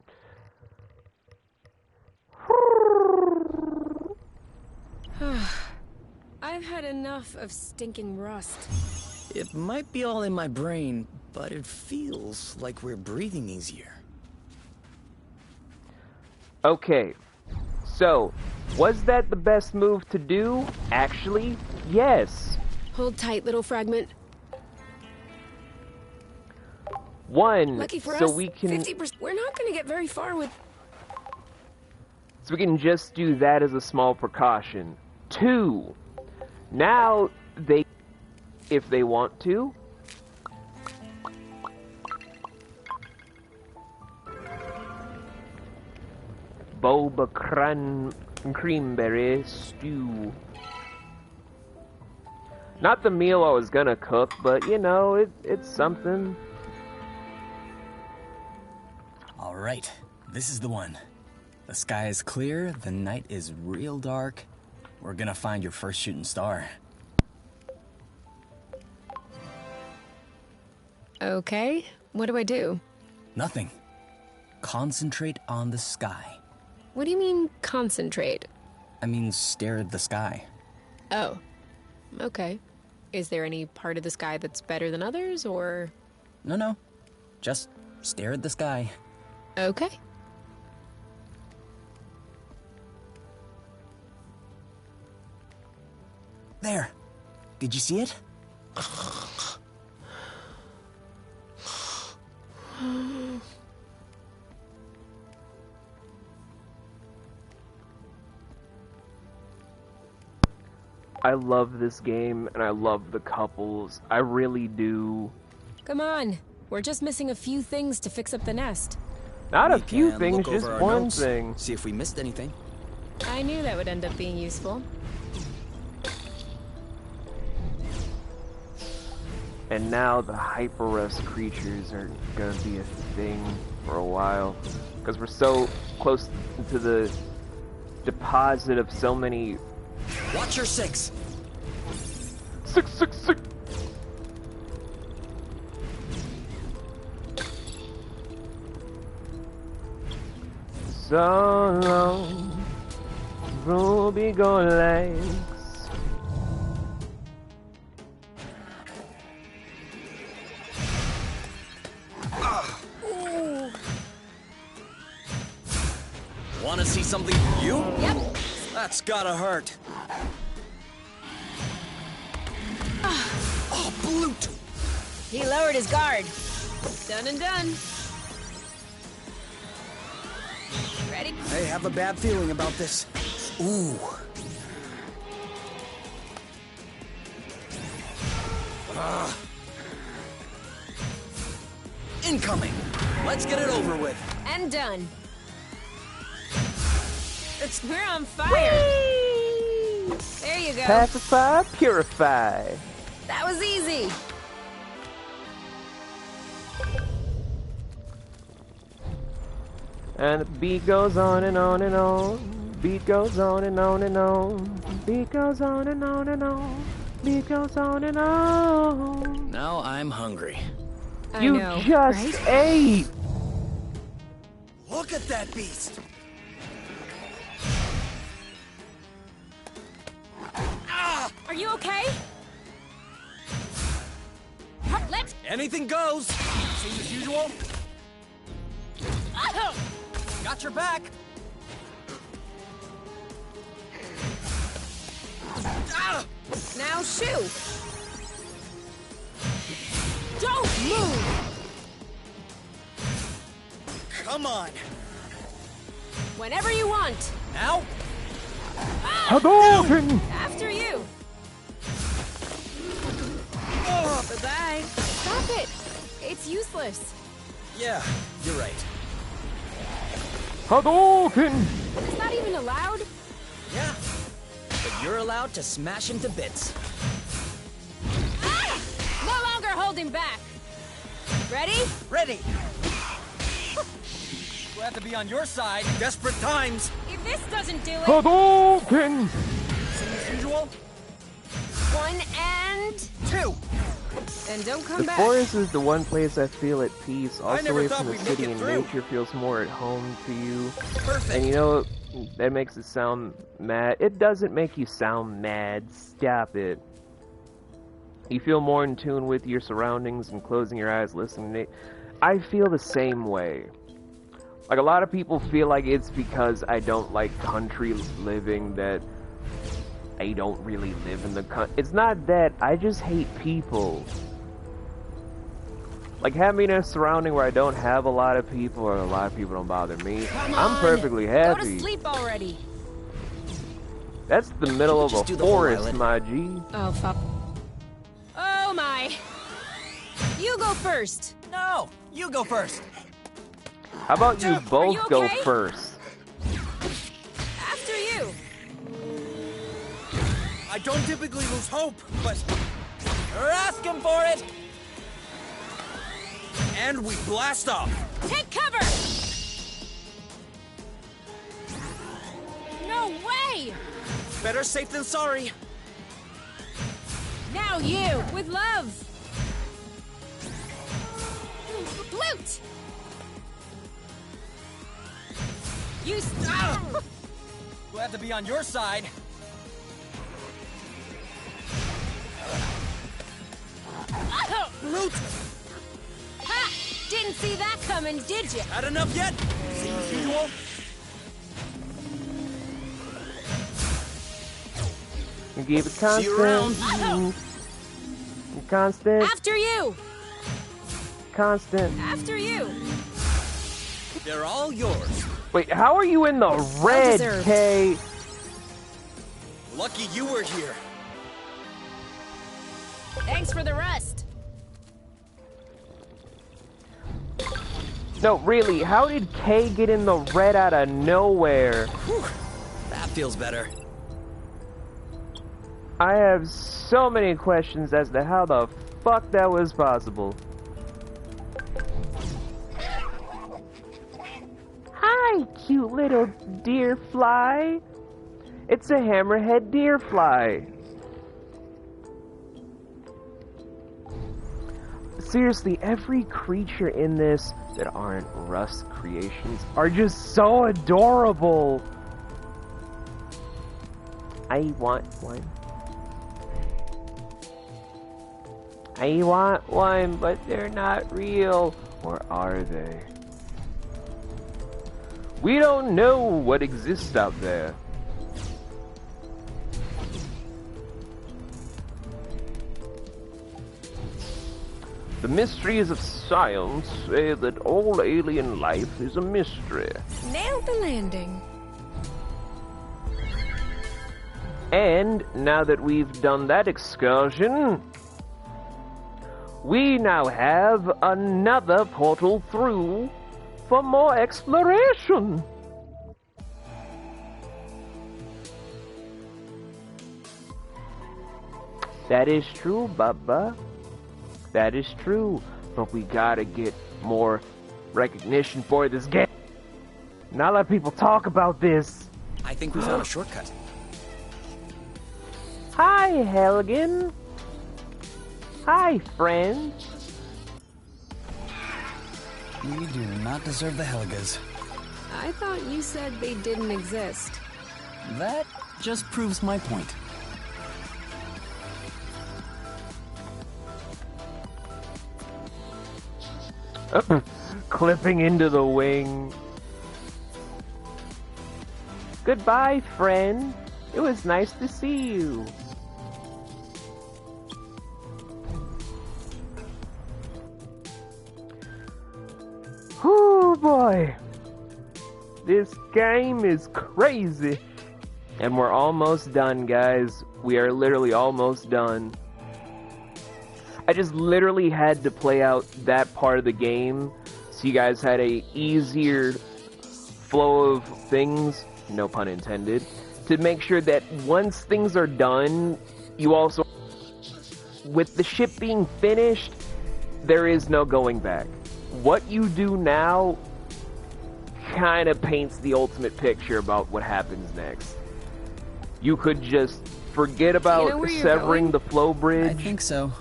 I've had enough of stinking rust.
It might be all in my brain, but it feels like we're breathing easier.
Okay, so, was that the best move to do? Actually, yes.
Hold tight, little fragment.
One,
Lucky for
so
us,
we can
50%. We're not gonna get very far with.
so we can just do that as a small precaution. Two, now they, if they want to, boba creamberry stew. Not the meal I was gonna cook, but you know, it's something.
All right, this is the one. The sky is clear, the night is real dark. We're gonna find your first shooting star.
Okay, what do I do?
Nothing. Concentrate on the sky.
What do you mean, concentrate?
I mean, stare at the sky.
Oh, okay. Is there any part of the sky that's better than others, or?
No. Just stare at the sky.
Okay.
There. Did you see it?
I love this game, and I love the couples. I really do.
Come on. We're just missing a few things to fix up the nest.
Not a
We
few
can
things,
look
just
over our
one
notes,
thing.
See if we missed anything.
I knew that would end up being useful.
And now the hyper-rust creatures are gonna be a thing for a while. Because we're so close to the deposit of so many...
Watch your six.
666! So long, ruby gold legs.
Wanna see something new?
Yep.
That's gotta hurt. Oh, Bluetooth!
He lowered his guard. Done and done. Ready?
I have a bad feeling about this. Ooh. Incoming! Let's get it over with.
And done. We're on fire. Whee! There you go.
Pacify, purify.
That was easy.
And the beat goes on and on and on. Beat goes on and on and on. Beat goes on and on and on. Beat goes on and on.
Now I'm hungry.
I
You
know,
just
right?
ate!
Look at that beast!
Are you okay? Let's.
Anything goes! Same as usual?
Oh!
Got your back! Ah!
Now shoo. Don't move.
Come on!
Whenever you want.
Now?
Hadouken!
After you. Bye-bye. Stop it. It's useless.
Yeah, you're right.
Hadouken!
It's not even allowed.
Yeah. But you're allowed to smash him to bits.
Ah! No longer holding back. Ready?
Ready! Glad to be on your side. Desperate times.
If this doesn't do it,
Hadouken!
Same as usual?
1 and
2.
and don't come
The
back.
forest is the one place I feel at peace. Also
never
away
thought
from the
we'd make
city
it
and
through.
nature feels more at home to you.
Perfect.
And you know, that makes it sound mad. It doesn't make you sound mad. Stop it. You feel more in tune with your surroundings and closing your eyes, listening. I feel the same way. Like, a lot of people feel like it's because I don't like country living that I don't really live in the country. It's not that. I just hate people. Like, have me in a surrounding where I don't have a lot of people or a lot of people don't bother me. I'm perfectly
Go
happy.
to sleep already.
That's the middle of
Just
a
do the whole
forest,
island.
my G.
Oh, fuck. Oh, my. You go first.
No, you go first.
How about you
Are
both
you
go
okay?
first?
After you.
I don't typically lose hope, but you're asking for it. And we blast off.
Take cover! No way!
Better safe than sorry.
Now you, with love! Loot! You stop!
Glad to be on your side. Loot!
Ha! Didn't see that coming, did you?
Had enough yet? Same as usual.
You keep it
See you around.
constant. Constant.
After you!
Constant.
After you!
They're all yours.
Wait, how are you in the red,
deserved.
Kay?
Lucky you were here.
Thanks for the rest.
No, really, how did Kay get in the red out of nowhere?
Whew. That feels better.
I have so many questions as to how the fuck that was possible. Hi, cute little deer fly. It's a hammerhead deer fly. Seriously, every creature in this that aren't Rust creations are just so adorable. I want one. I want one, but they're not real. Or are they? We don't know what exists out there. The mysteries of science say that all alien life is a mystery.
Nailed the landing.
And now that we've done that excursion, we now have another portal through for more exploration. That is true, Bubba. That is true. But we gotta get more recognition for this game. Not let people talk about this.
I think we found a shortcut.
Hi, Helgen. Hi, friend.
We do not deserve the Helgas.
I thought you said they didn't exist.
That just proves my point.
Clipping into the wing. Goodbye, friend. It was nice to see you. Whoo, boy. This game is crazy. And we're almost done, guys. We are literally almost done. I just literally had to play out that part of the game so you guys had a easier flow of things, no pun intended, to make sure that once things are done, you also, with the ship being finished, there is no going back. What you do now kind of paints the ultimate picture about what happens next. You could just forget about severing the flow bridge.
I think so.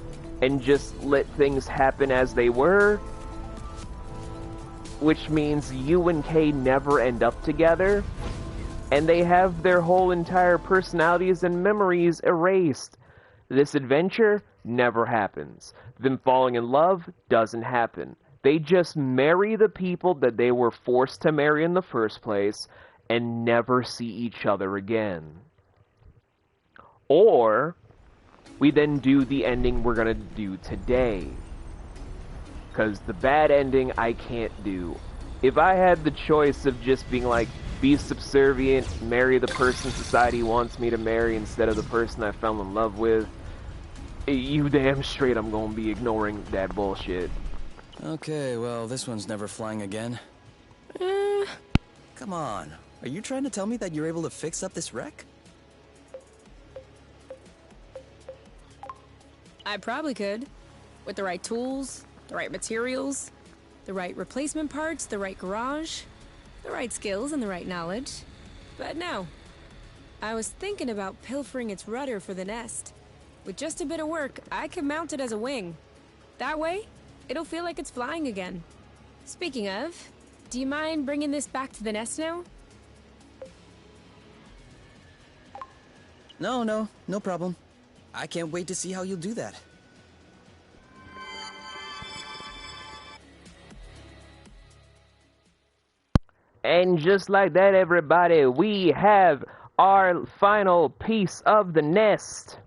And just let things happen as they were, which means you and Kay never end up together, and they have their whole entire personalities and memories erased. This adventure never happens. Them falling in love doesn't happen. They just marry the people that they were forced to marry in the first place and never see each other again. Or we then do the ending we're gonna do today. Because the bad ending I can't do. If I had the choice of just being like, be subservient, marry the person society wants me to marry instead of the person I fell in love with, you damn straight I'm gonna be ignoring that bullshit.
Okay, well, this one's never flying again. Come on. Are you trying to tell me that you're able to fix up this wreck?
I probably could. With the right tools, the right materials, the right replacement parts, the right garage, the right skills, and the right knowledge. But no. I was thinking about pilfering its rudder for the nest. With just a bit of work, I could mount it as a wing. That way, it'll feel like it's flying again. Speaking of, do you mind bringing this back to the nest now?
No problem. I can't wait to see how you'll do that.
And just like that, everybody, we have our final piece of the nest.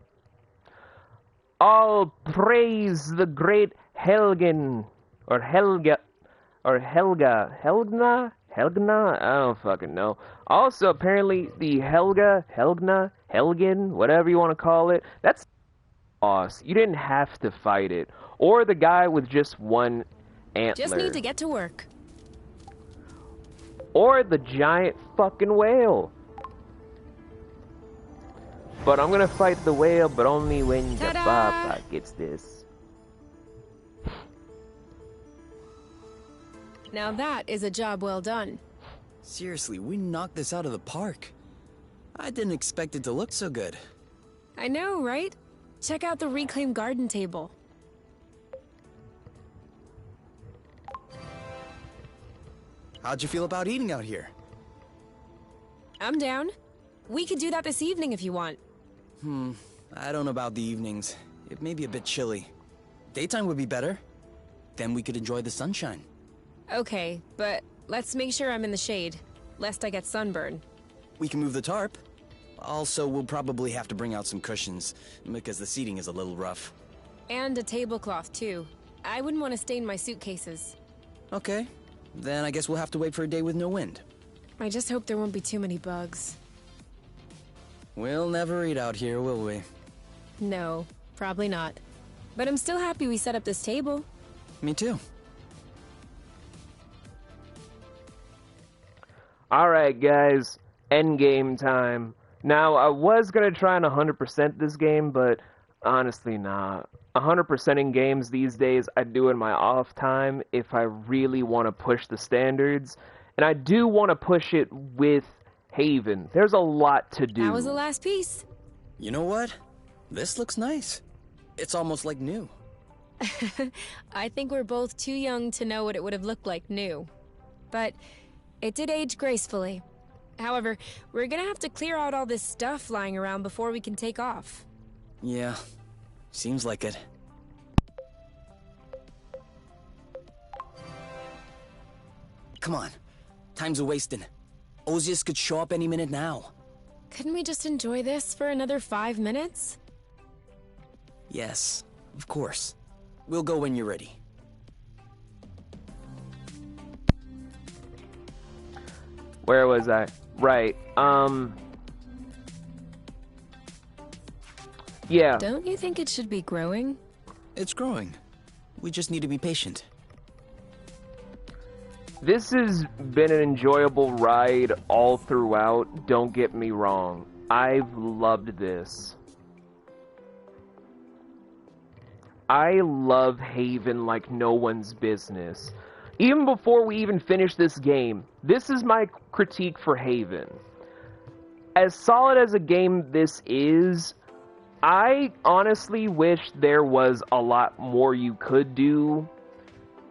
All praise the great Helgen, or Helga, or Helgna? I don't fucking know. Also, apparently, the Helgen, whatever you want to call it, that's boss. You didn't have to fight it. Or the guy with just one antler.
Just need to get to work.
Or the giant fucking whale. But I'm gonna fight the whale, but only when the papa gets this.
Now that is a job well done.
Seriously, we knocked this out of the park. I didn't expect it to look so good.
I know, right? Check out the reclaimed garden table.
How'd you feel about eating out here?
I'm down. We could do that this evening if you want.
I don't know about the evenings. It may be a bit chilly. Daytime would be better. Then we could enjoy the sunshine.
Okay, but let's make sure I'm in the shade, lest I get sunburn.
We can move the tarp. Also, we'll probably have to bring out some cushions, because the seating is a little rough.
And a tablecloth, too. I wouldn't want to stain my suitcases.
Okay. Then I guess we'll have to wait for a day with no wind.
I just hope there won't be too many bugs.
We'll never eat out here, will we?
No, probably not. But I'm still happy we set up this table.
Me too.
Alright guys, endgame time. Now, I was gonna try and 100% this game, but honestly not. 100% in games these days I do in my off time if I really want to push the standards. And I do want to push it with Haven. There's a lot to do.
That was the last piece.
You know what? This looks nice. It's almost like new.
I think we're both too young to know what it would have looked like new. But it did age gracefully. However, we're gonna have to clear out all this stuff lying around before we can take off.
Yeah, seems like it. Come on, time's a-wasting. Ozius could show up any minute now.
Couldn't we just enjoy this for another 5 minutes?
Yes, of course. We'll go when you're ready.
Where was I? Right, yeah.
Don't you think it should be growing?
It's growing. We just need to be patient.
This has been an enjoyable ride all throughout, don't get me wrong. I've loved this. I love Haven like no one's business. Even before we even finish this game, this is my critique for Haven. As solid as a game this is, I honestly wish there was a lot more you could do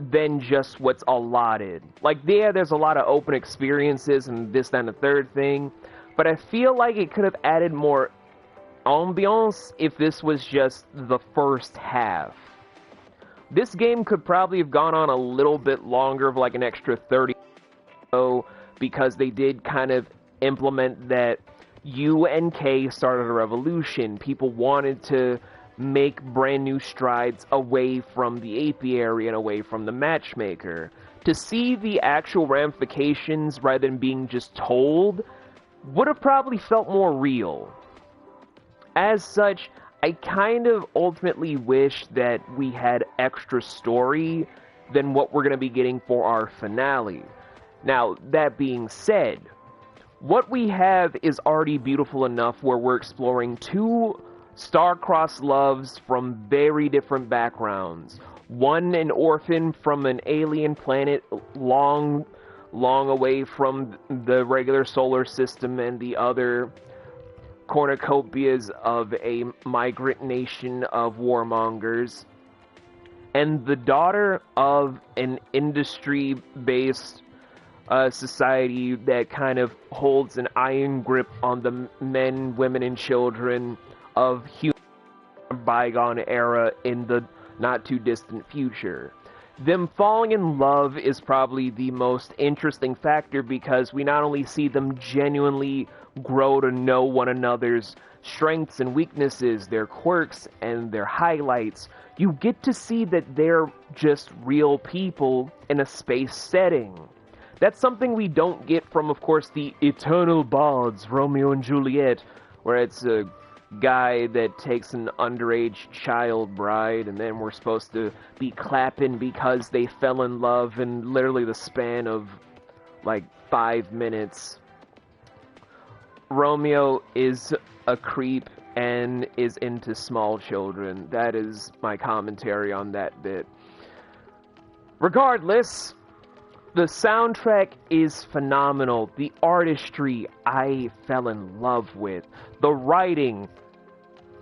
than just what's allotted. Like, yeah, there's a lot of open experiences and this, that, and the third thing, but I feel like it could have added more ambiance if this was just the first half. This game could probably have gone on a little bit longer, of like an extra 30 or so, because they did kind of implement that U and K started a revolution. People wanted to make brand new strides away from the apiary and away from the matchmaker. To see the actual ramifications rather than being just told would have probably felt more real. As such, I kind of ultimately wish that we had extra story than what we're going to be getting for our finale. Now, that being said, what we have is already beautiful enough where we're exploring two star-crossed loves from very different backgrounds. One, an orphan from an alien planet long away from the regular solar system, and the other, cornucopias of a migrant nation of warmongers. And the daughter of an industry-based society that kind of holds an iron grip on the men, women, and children of human bygone era in the not-too-distant future. Them falling in love is probably the most interesting factor because we not only see them genuinely grow to know one another's strengths and weaknesses, their quirks and their highlights, you get to see that they're just real people in a space setting. That's something we don't get from, of course, the eternal bards, Romeo and Juliet, where it's a guy that takes an underage child bride, and then we're supposed to be clapping because they fell in love in literally the span of, like, 5 minutes. Romeo is a creep and is into small children. That is my commentary on that bit. Regardless, the soundtrack is phenomenal. The artistry I fell in love with. The writing,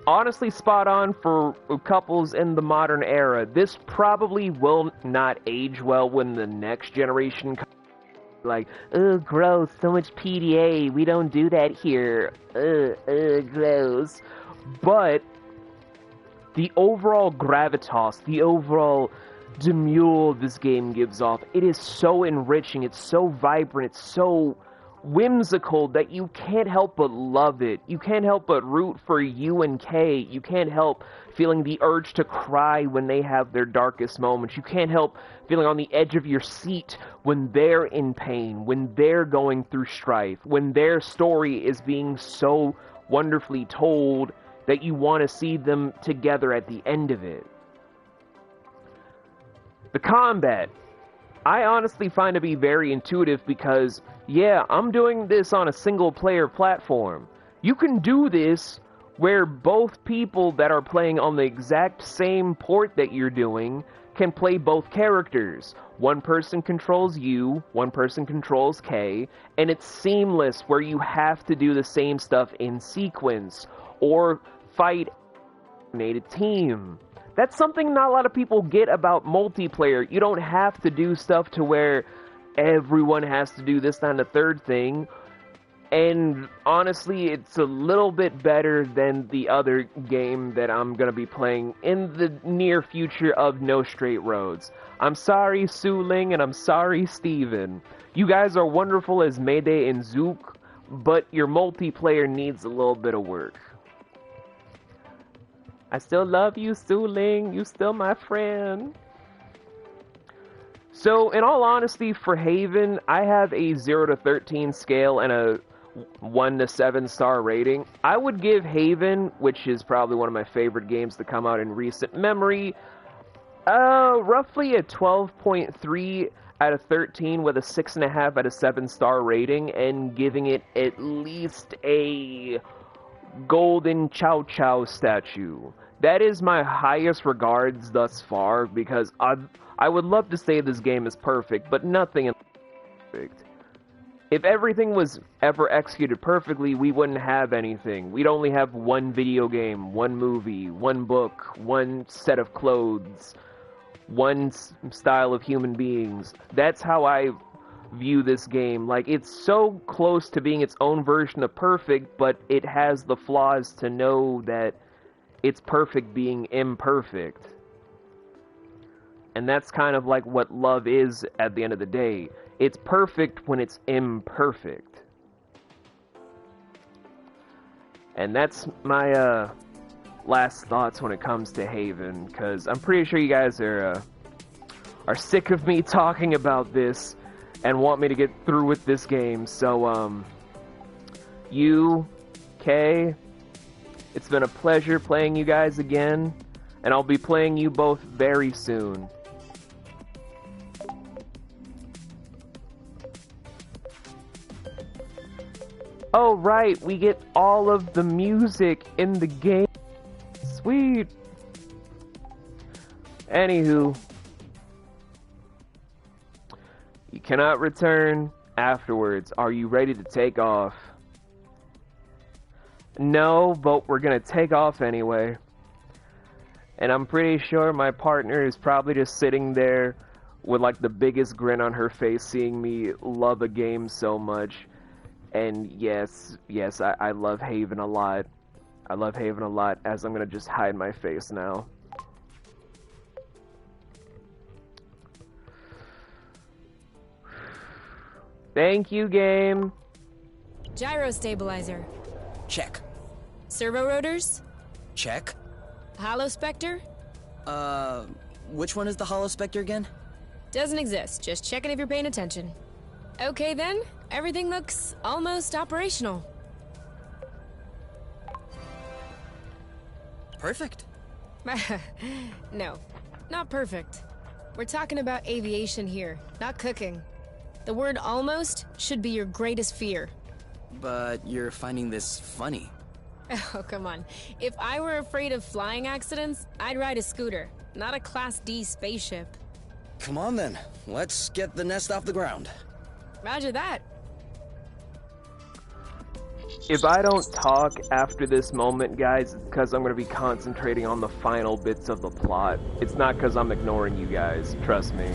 honestly spot on for couples in the modern era. This probably will not age well when the next generation comes. Like, ugh, gross, so much PDA, we don't do that here, gross. But the overall gravitas, the overall demure this game gives off, it is so enriching, it's so vibrant, it's so whimsical that you can't help but love it. You can't help but root for U and K. You can't help feeling the urge to cry when they have their darkest moments. You can't help feeling on the edge of your seat when they're in pain, when they're going through strife, when their story is being so wonderfully told that you want to see them together at the end of it. The combat, I honestly find to be very intuitive because, yeah, I'm doing this on a single-player platform. You can do this where both people that are playing on the exact same port that you're doing can play both characters. One person controls you, one person controls K, and it's seamless where you have to do the same stuff in sequence, or fight a coordinated team. That's something not a lot of people get about multiplayer. You don't have to do stuff to where everyone has to do this, that, and the third thing. And honestly, it's a little bit better than the other game that I'm going to be playing in the near future of No Straight Roads. I'm sorry, Su Ling, and I'm sorry, Steven. You guys are wonderful as Mayday and Zook, but your multiplayer needs a little bit of work. I still love you, Su Ling. You still my friend. So, in all honesty, for Haven, I have a 0 to 13 scale and a 1 to 7 star rating. I would give Haven, which is probably one of my favorite games to come out in recent memory, roughly a 12.3 out of 13 with a 6.5 out of 7 star rating, and giving it at least a golden Chow Chow statue. That is my highest regards thus far, because I would love to say this game is perfect, but nothing is perfect. If everything was ever executed perfectly, we wouldn't have anything. We'd only have one video game, one movie, one book, one set of clothes, one style of human beings. That's how I view this game. Like, it's so close to being its own version of perfect, but it has the flaws to know that it's perfect being imperfect. And that's kind of like what love is at the end of the day. It's perfect when it's imperfect. And that's my last thoughts when it comes to Haven, because I'm pretty sure you guys are sick of me talking about this and want me to get through with this game. So, you, Kay, it's been a pleasure playing you guys again, and I'll be playing you both very soon. Oh, right, we get all of the music in the game. Sweet. Anywho, you cannot return afterwards. Are you ready to take off? No, but we're gonna take off anyway. And I'm pretty sure my partner is probably just sitting there with like the biggest grin on her face, seeing me love a game so much. And yes, I love Haven a lot. I love Haven a lot, as I'm gonna just hide my face now. Thank you, game.
Gyro stabilizer.
Check.
Servo rotors?
Check.
Hollow specter?
Which one is the Hollow Spectre again?
Doesn't exist. Just checking if you're paying attention. Okay then, everything looks almost operational.
Perfect.
No, not perfect. We're talking about aviation here, not cooking. The word almost should be your greatest fear.
But you're finding this funny.
Oh, come on. If I were afraid of flying accidents, I'd ride a scooter, not a Class D spaceship.
Come on then, let's get the nest off the ground.
Roger that.
If I don't talk after this moment, guys, it's because I'm going to be concentrating on the final bits of the plot. It's not because I'm ignoring you guys, trust me.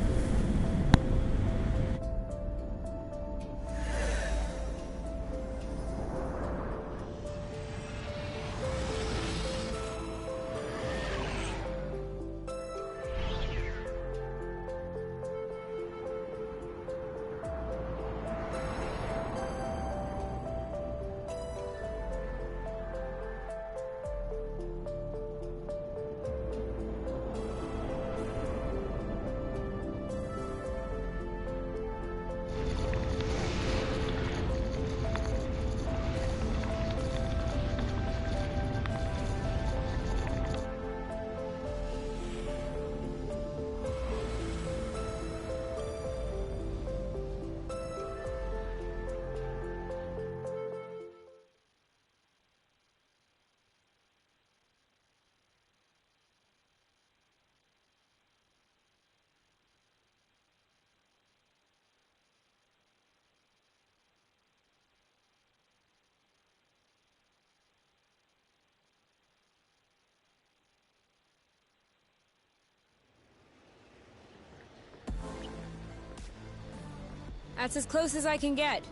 That's as close as I can get.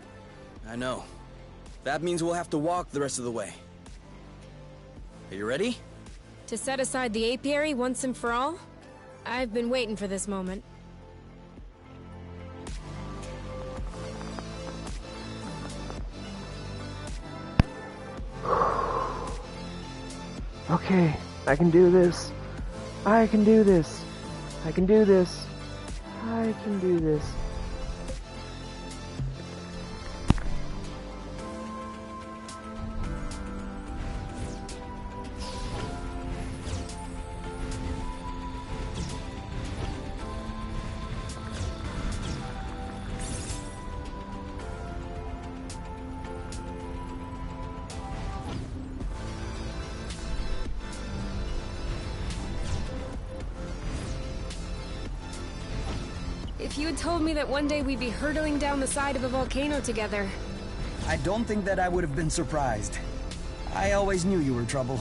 I know. That means we'll have to walk the rest of the way. Are you ready?
To set aside the apiary once and for all? I've been waiting for this moment.
Okay, I can do this. I can do this. I can do this. I can do this.
If you had told me that one day we'd be hurtling down the side of a volcano together...
I don't think that I would have been surprised. I always knew you were trouble.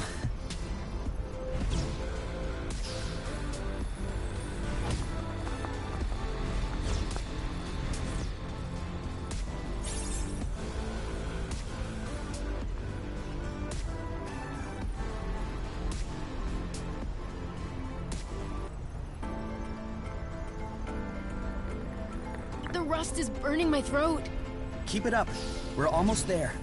The rust is burning my throat.
Keep it up. We're almost there.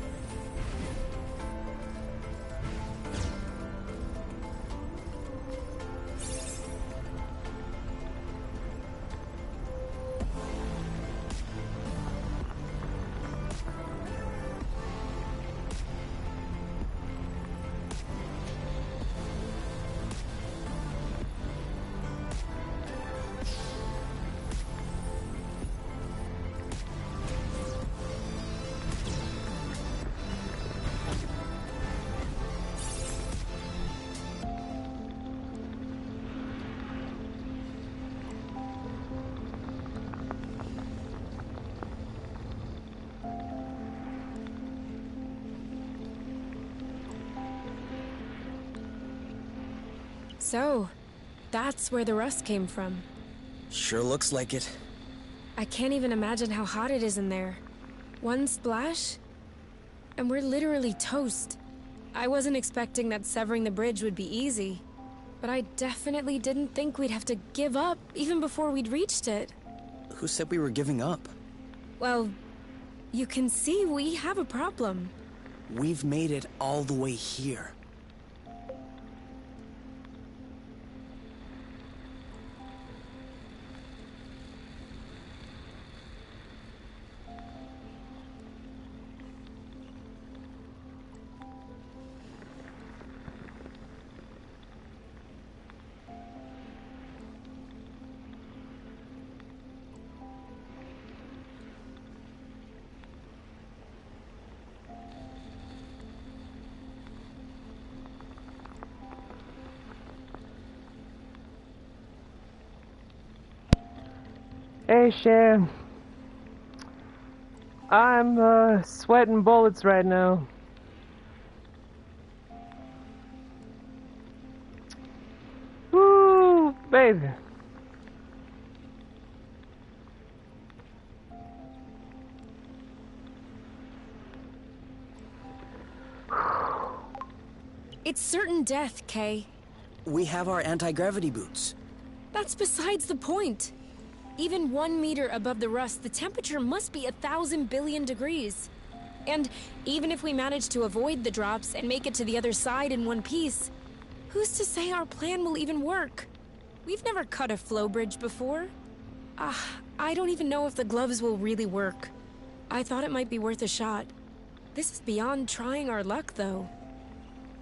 So, that's where the rust came from.
Sure looks like it.
I can't even imagine how hot it is in there. One splash, and we're literally toast. I wasn't expecting that severing the bridge would be easy, but I definitely didn't think we'd have to give up even before we'd reached it.
Who said we were giving up?
Well, you can see we have a problem.
We've made it all the way here.
Hey, Shan. I'm sweating bullets right now. Woo, baby.
It's certain death, Kay.
We have our anti-gravity boots.
That's besides the point. Even 1 meter above the rust, the temperature must be 1,000 billion degrees. And even if we manage to avoid the drops and make it to the other side in one piece, who's to say our plan will even work? We've never cut a flow bridge before. I don't even know if the gloves will really work. I thought it might be worth a shot. This is beyond trying our luck, though.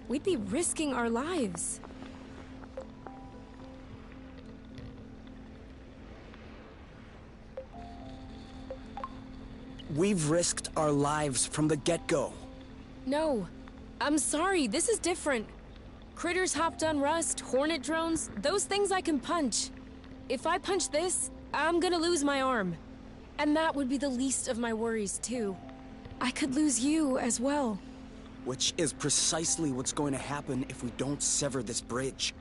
We'd be risking our lives.
We've risked our lives from the get-go.
No. I'm sorry, this is different. Critters hopped on rust, hornet drones, those things I can punch. If I punch this, I'm gonna lose my arm. And that would be the least of my worries, too. I could lose you as well.
Which is precisely what's going to happen if we don't sever this bridge.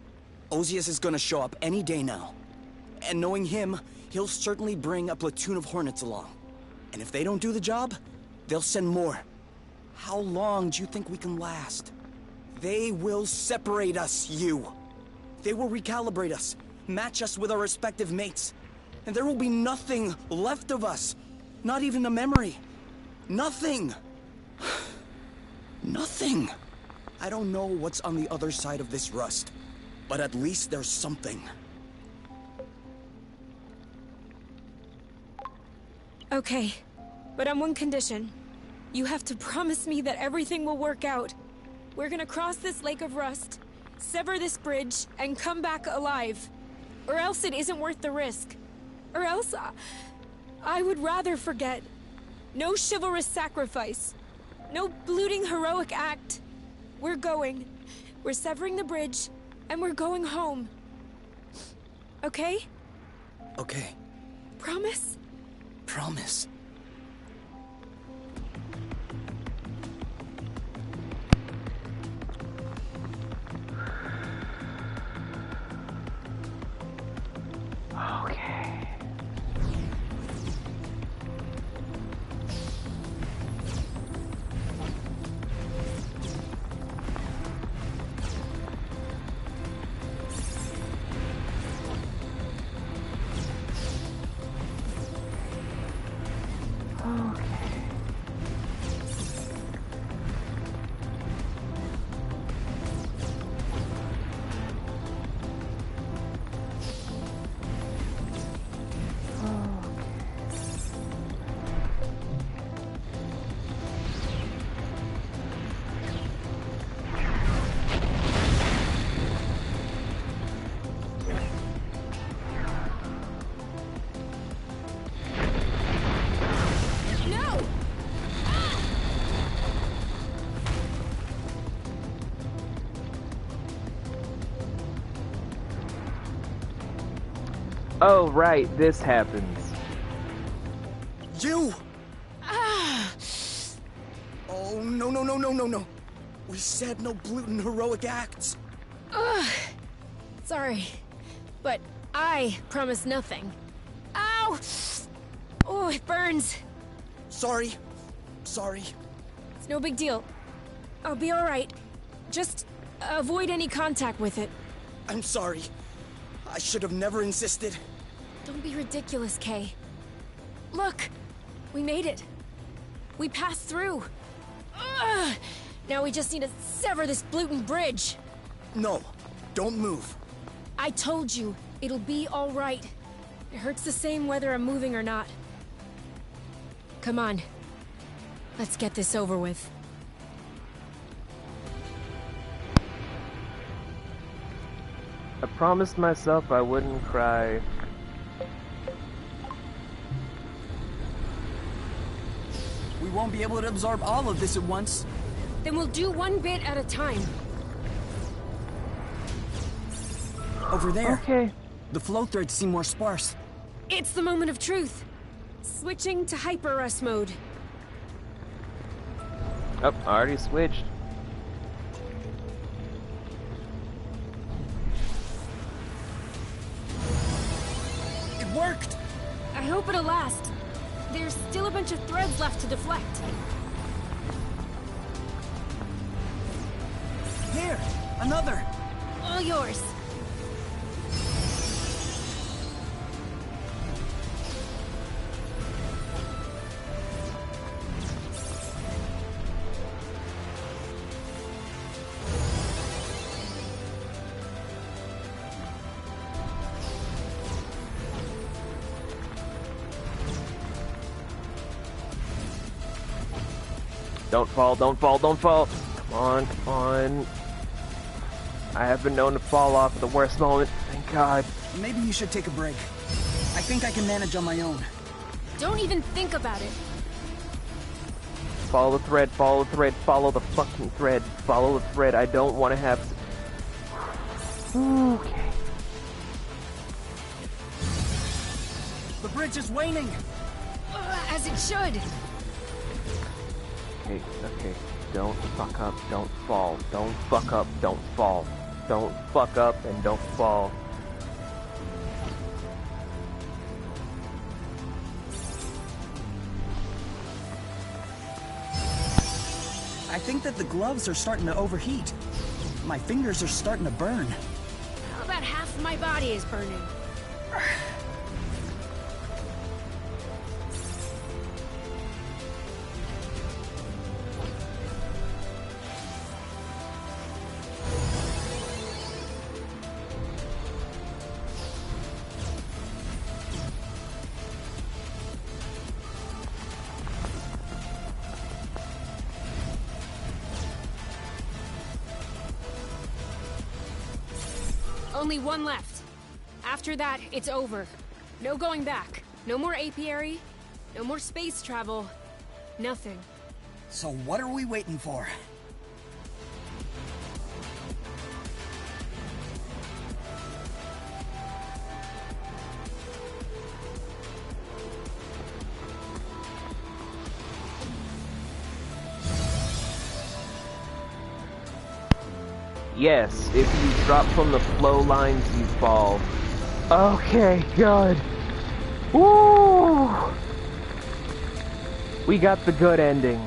Ozias is gonna show up any day now. And knowing him, he'll certainly bring a platoon of hornets along. And if they don't do the job, they'll send more. How long do you think we can last? They will separate us, you. They will recalibrate us, match us with our respective mates. And there will be nothing left of us. Not even a memory. Nothing. Nothing. I don't know what's on the other side of this rust, but at least there's something.
Okay, but on one condition. You have to promise me that everything will work out. We're gonna cross this lake of rust, sever this bridge, and come back alive. Or else it isn't worth the risk. Or else I would rather forget. No chivalrous sacrifice. No blooding heroic act. We're going. We're severing the bridge, and we're going home. Okay?
Okay.
Promise?
Promise.
Okay. Oh, right, this happens.
You! Oh, no, no, no, no, no, no. We said no gluten heroic acts.
Sorry, but I promise nothing. Ow! Oh, it burns.
Sorry. Sorry.
It's no big deal. I'll be alright. Just avoid any contact with it.
I'm sorry. I should have never insisted.
Don't be ridiculous, Kay. Look! We made it. We passed through. Ugh! Now we just need to sever this Bluton bridge.
No, don't move.
I told you, it'll be alright. It hurts the same whether I'm moving or not. Come on. Let's get this over with.
I promised myself I wouldn't cry.
We won't be able to absorb all of this at once.
Then we'll do one bit at a time.
Over there.
Okay.
The flow threads seem more sparse.
It's the moment of truth. Switching to hyper-rust mode.
Oh, I already switched.
It worked!
I hope it'll last. There's still a bunch of threads left to deflect.
Here! Another!
All yours.
Don't fall, don't fall, don't fall. Come on, come on. I have been known to fall off at the worst moment. Thank God.
Maybe you should take a break. I think I can manage on my own.
Don't even think about it.
Follow the thread, follow the thread, follow the fucking thread. Follow the thread. I don't want to have... Okay.
The bridge is waning!
As it should.
Okay, okay. Don't fuck up, don't fall. Don't fuck up, don't fall. Don't fuck up and don't fall.
I think that the gloves are starting to overheat. My fingers are starting to burn.
About half of my body is burning. Only one left. After that, it's over. No going back. No more apiary. No more space travel. Nothing.
So what are we waiting for?
Yes, if you drop from the flow lines, you fall. Okay, good. Woo! We got the good ending.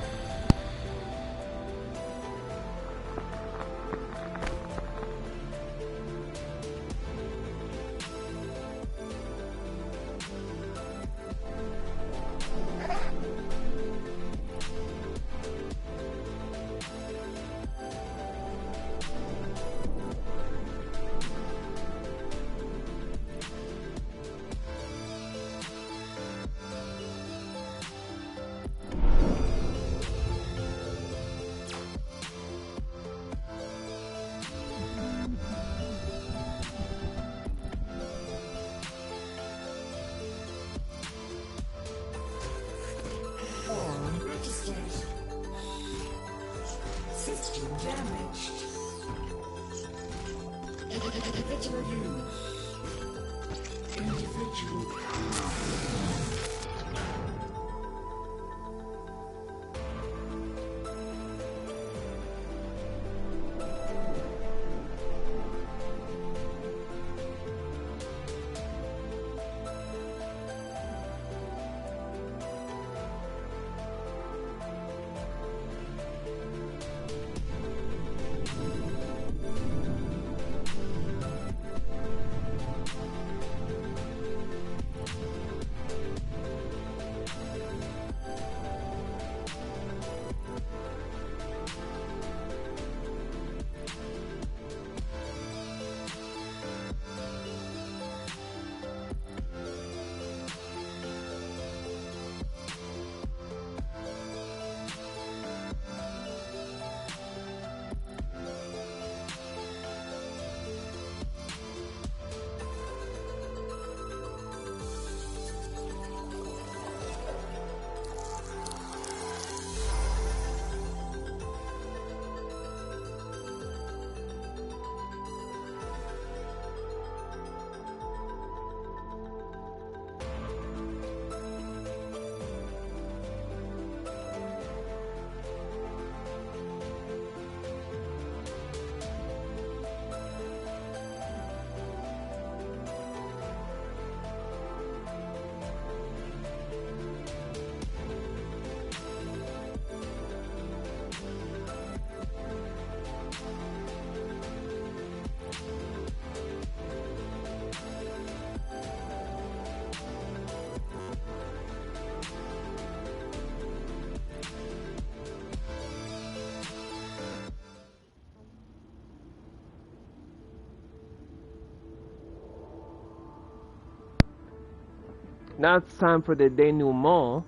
now it's time for the denouement,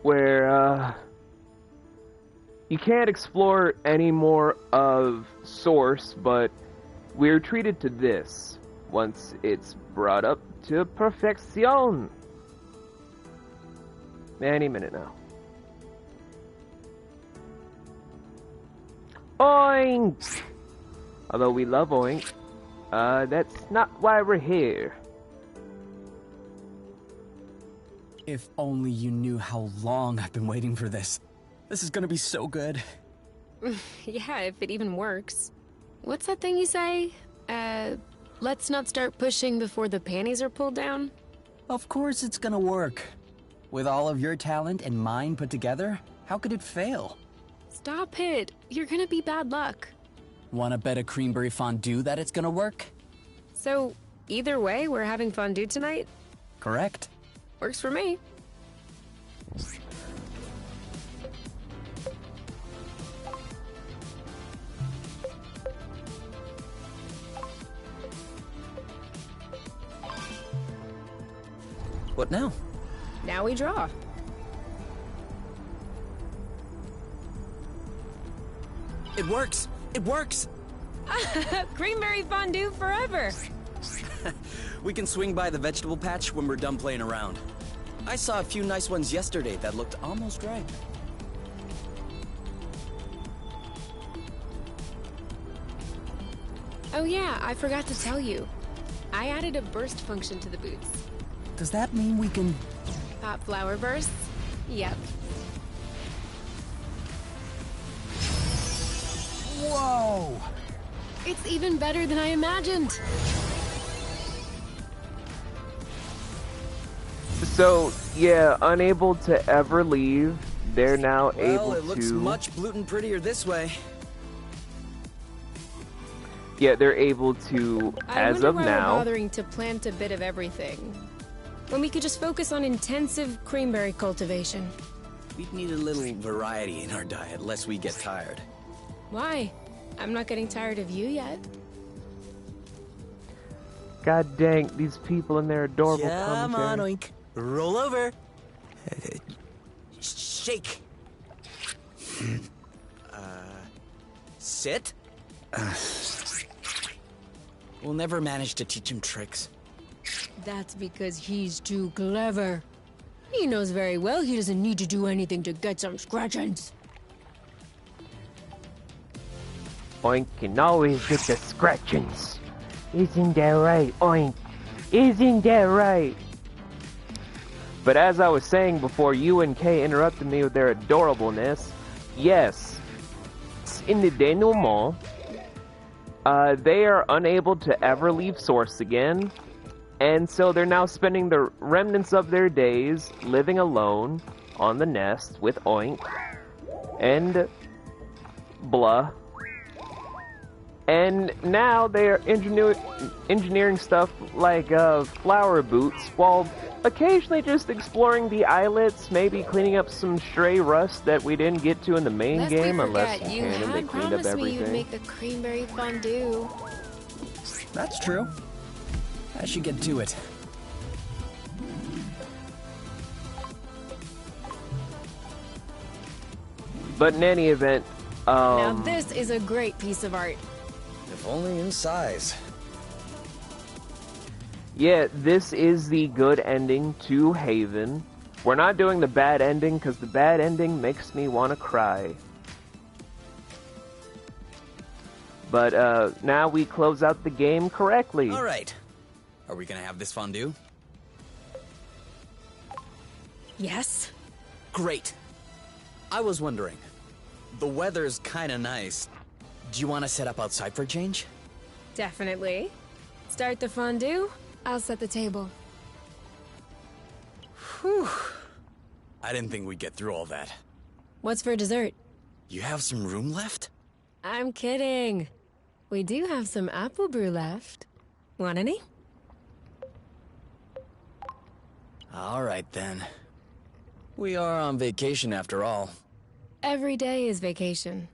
where you can't explore any more of Source, but we're treated to this once it's brought up to perfection. Any minute now. Oink! Although we love Oink, that's not why we're here.
If only you knew how long I've been waiting for this. This is gonna be so good.
Yeah, if it even works. What's that thing you say? Let's not start pushing before the panties are pulled down?
Of course it's gonna work. With all of your talent and mine put together, how could it fail?
Stop it. You're gonna be bad luck.
Wanna bet a creamberry fondue that it's gonna work?
So, either way, we're having fondue tonight?
Correct.
Works for me.
What now?
Now we draw.
It works! It works!
Creamberry fondue forever!
We can swing by the vegetable patch when we're done playing around. I saw a few nice ones yesterday that looked almost ripe.
Oh yeah, I forgot to tell you. I added a burst function to the boots.
Does that mean we can...
Pop flower bursts? Yep.
Whoa!
It's even better than I imagined.
So, yeah, unable to ever leave, they're now able
Well, it looks
to...
much blootin' prettier this way.
Yeah, they're able to, as of
why
now...
we're bothering to plant a bit of everything, when we could just focus on intensive creamberry cultivation.
We'd need a little variety in our diet, lest we get tired.
Why? I'm not getting tired of you yet.
God dang, these people and their adorable
Come on,
commentary.
Oink. Roll over. Shake. Sit. We'll never manage to teach him tricks.
That's because he's too clever. He knows very well he doesn't need to do anything to get some scratchings.
Oink can always get the scratchings. Isn't that right, Oink? Isn't that right? But as I was saying before you and Kay interrupted me with their adorableness, yes, in the denouement, they are unable to ever leave Source again, and so they're now spending the remnants of their days living alone on the nest with Oink and blah. And now they're engineering stuff like flower boots, while occasionally just exploring the islets, maybe cleaning up some stray rust that we didn't get to in the main
Lest
game,
we
unless
forget, you
they
had
cleaned up
promised me you'd
everything.
make the creamberry fondue.
That's true. I should get to it.
But in any event,
Now this is a great piece of art.
If only in size.
yeah, this is the good ending to Haven. We're not doing the bad ending, because the bad ending makes me want to cry. But now we close out the game correctly.
All right. Are we gonna have this fondue?
Yes?
Great. I was wondering. The weather's kinda nice. Do you want to set up outside for a change?
Definitely. Start the fondue, I'll set the table.
Whew. I didn't think we'd get through all that.
What's for dessert?
You have some room left?
I'm kidding. We do have some apple brew left. Want any?
All right then. We are on vacation after all.
Every day is vacation.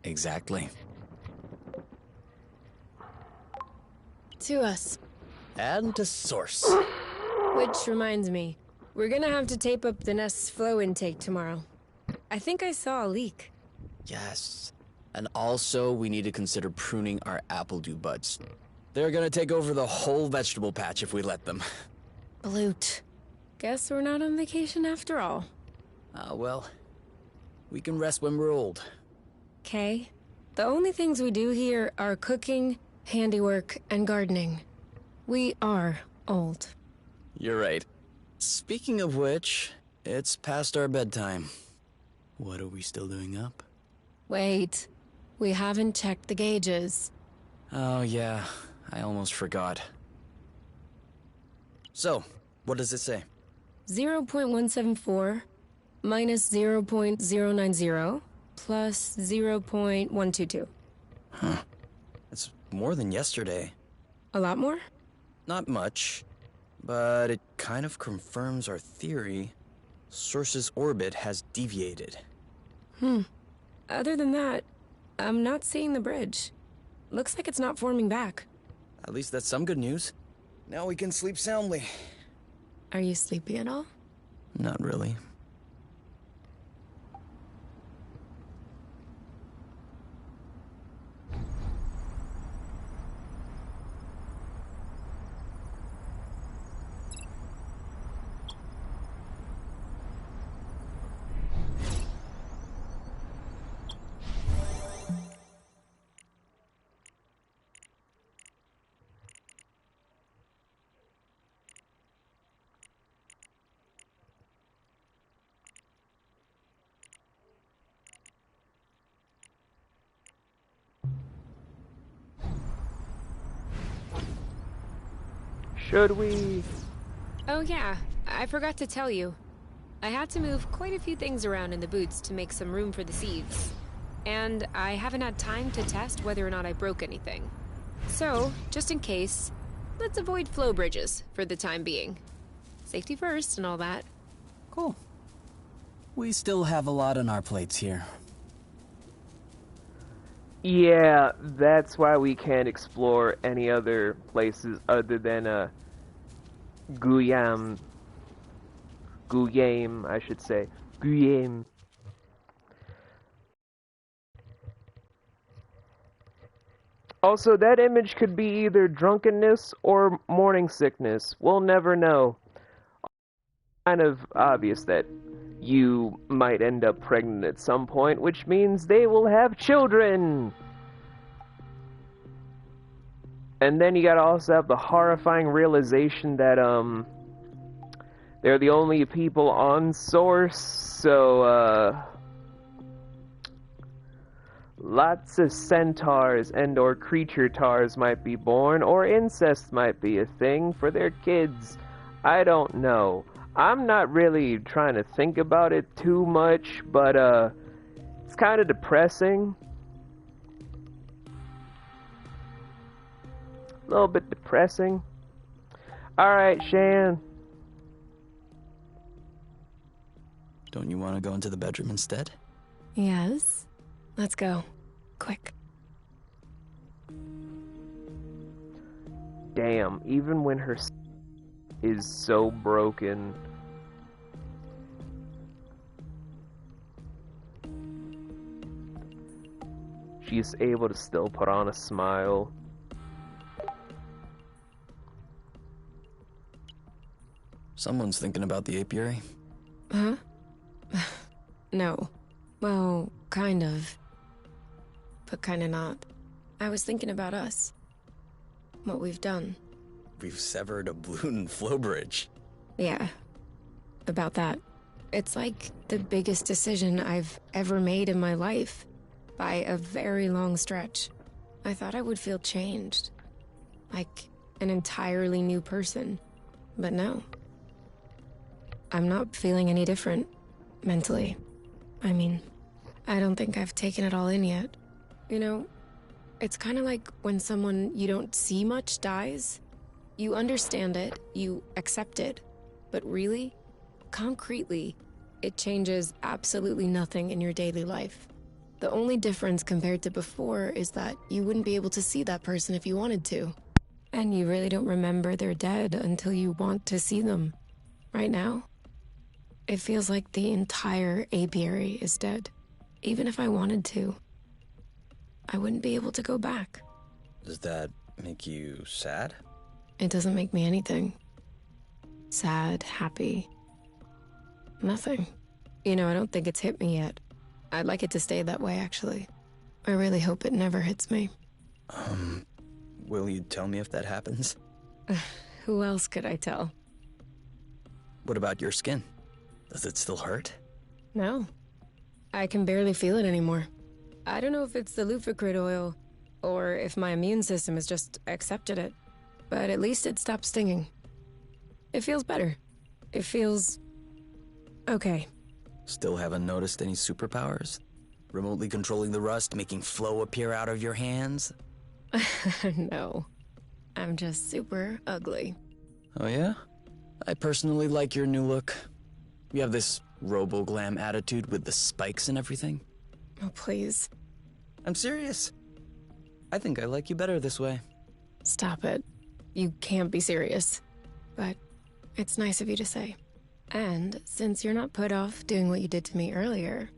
Exactly.
To us.
And to Source.
Which reminds me, we're gonna have to tape up the nest's flow intake tomorrow. I think I saw a leak.
Yes. And also, we need to consider pruning our apple dew buds. They're gonna take over the whole vegetable patch if we let them.
Bloot. Guess we're not on vacation after all.
Well, we can rest when we're old.
Okay. The only things we do here are cooking, handiwork, and gardening. We are old.
You're right. Speaking of which, it's past our bedtime. What are we still doing up?
Wait. We haven't checked the gauges.
Oh yeah, I almost forgot. So, what does it say?
0.174 minus 0.090 plus 0.122.
Huh. That's more than yesterday.
A lot more?
Not much, but it kind of confirms our theory. Source's orbit has deviated.
Other than that, I'm not seeing the bridge. Looks like it's not forming back.
At least that's some good news. Now we can sleep soundly.
Are you sleepy at all?
Not really.
Should we?
Oh yeah, I forgot to tell you. I had to move quite a few things around in the boots to make some room for the seeds. And I haven't had time to test whether or not I broke anything. So, just in case, let's avoid flow bridges for the time being. Safety first and all that.
Cool. We still have a lot on our plates here.
Yeah, that's why we can't explore any other places other than Guyam, I should say. Guyam. Also, that image could be either drunkenness or morning sickness. We'll never know. Kind of obvious that you might end up pregnant at some point, which means they will have children. And then you gotta also have the horrifying realization that, they're the only people on Source, so, lots of centaurs and or creature tars might be born, or incest might be a thing for their kids. I don't know. I'm not really trying to think about it too much, but, it's kind of depressing. A little bit depressing. Alright, Shan.
Don't you want to go into the bedroom instead?
Yes. Let's go. Quick.
Damn, even when her is so broken. She's able to still put on a smile.
Someone's thinking about the apiary.
Huh? No. Well, kind of. But kind of not. I was thinking about us. What we've done.
We've severed a balloon flow bridge.
Yeah. About that. It's like the biggest decision I've ever made in my life. By a very long stretch. I thought I would feel changed. Like an entirely new person. But no. I'm not feeling any different. Mentally. I mean, I don't think I've taken it all in yet. You know, it's kind of like when someone you don't see much dies. You understand it, you accept it, but really, concretely, it changes absolutely nothing in your daily life. The only difference compared to before is that you wouldn't be able to see that person if you wanted to.
And you really don't remember they're dead until you want to see them. Right now, it feels like the entire apiary is dead. Even if I wanted to, I wouldn't be able to go back.
Does that make you sad?
It doesn't make me anything. Sad, happy. Nothing. You know, I don't think it's hit me yet. I'd like it to stay that way, actually. I really hope it never hits me.
Will you tell me if that happens?
Who else could I tell?
What about your skin? Does it still hurt?
No. I can barely feel it anymore. I don't know if it's the Lufacrid oil, or if my immune system has just accepted it. But at least it stopped stinging. It feels better. It feels... okay.
Still haven't noticed any superpowers? Remotely controlling the rust, making flow appear out of your hands?
No. I'm just super ugly.
Oh yeah? I personally like your new look. You have this robo-glam attitude with the spikes and everything.
Oh, please.
I'm serious. I think I like you better this way.
Stop it. You can't be serious. But it's nice of you to say. And since you're not put off doing what you did to me earlier,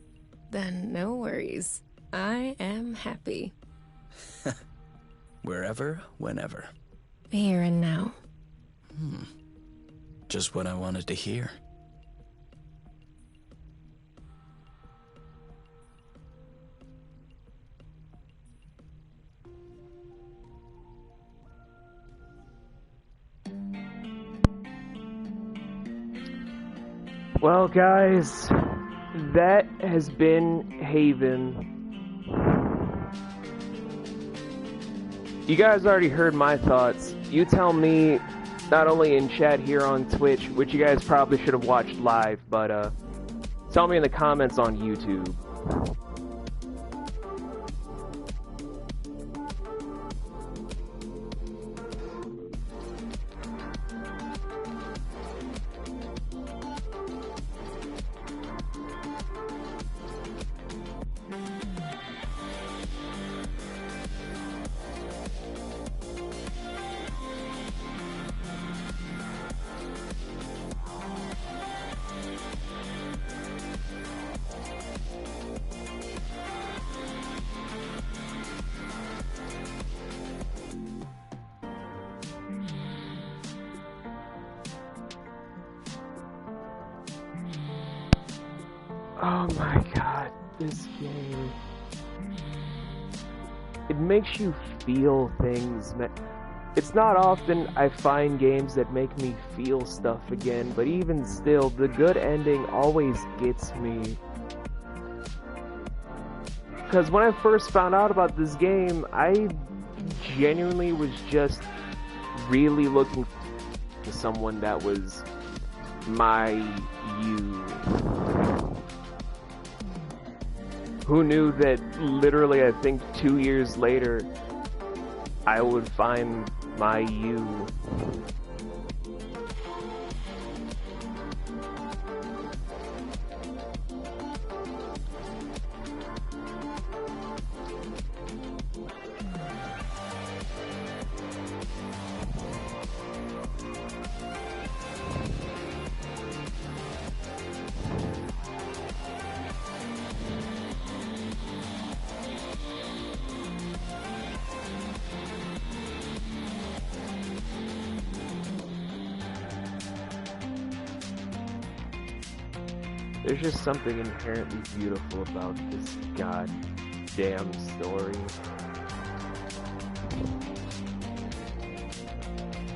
then no worries. I am happy.
Wherever, whenever.
Here and now.
Just what I wanted to hear.
Well, guys, that has been Haven. You guys already heard my thoughts. You tell me, not only in chat here on Twitch, which you guys probably should have watched live, but tell me in the comments on YouTube. Oh my god, this game. It makes you feel things. It's not often I find games that make me feel stuff again, but even still, the good ending always gets me. Because when I first found out about this game, I genuinely was just really looking for someone that was my you. Who knew that literally, I think 2 years later, I would find my you. There's just something inherently beautiful about this goddamn story.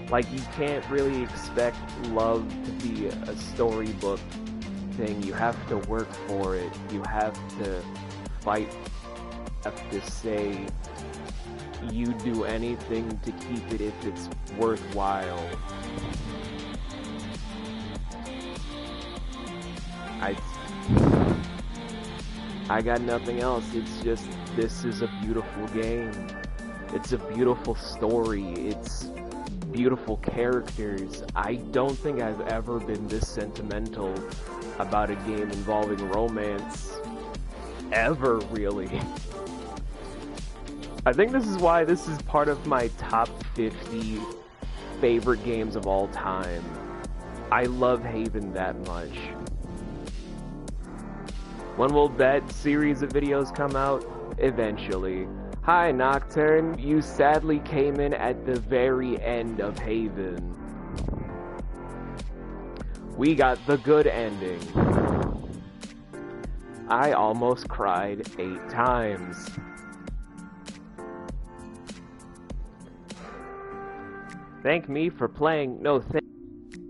Like, you can't really expect love to be a storybook thing. You have to work for it. You have to fight. You have to say you do anything to keep it if it's worthwhile. I got nothing else. It's just, this is a beautiful game. It's a beautiful story. It's beautiful characters. I don't think I've ever been this sentimental about a game involving romance. Ever, really. I think this is why this is part of my top 50 favorite games of all time. I love Haven that much. When will that series of videos come out? Eventually. Hi Nocturne, you sadly came in at the very end of Haven. We got the good ending. I almost cried 8 times. Thank me for playing. No, thank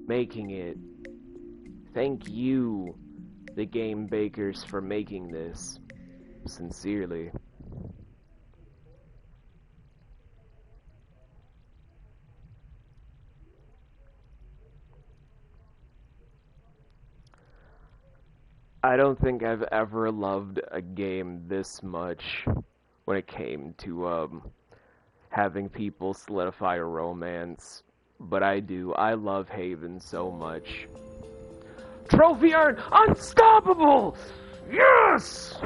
making it. Thank you, the game bakers, for making this. Sincerely. I don't think I've ever loved a game this much when it came to having people solidify a romance, but I do. I love Haven so much. Trophy Urn! Unstoppable! Yes!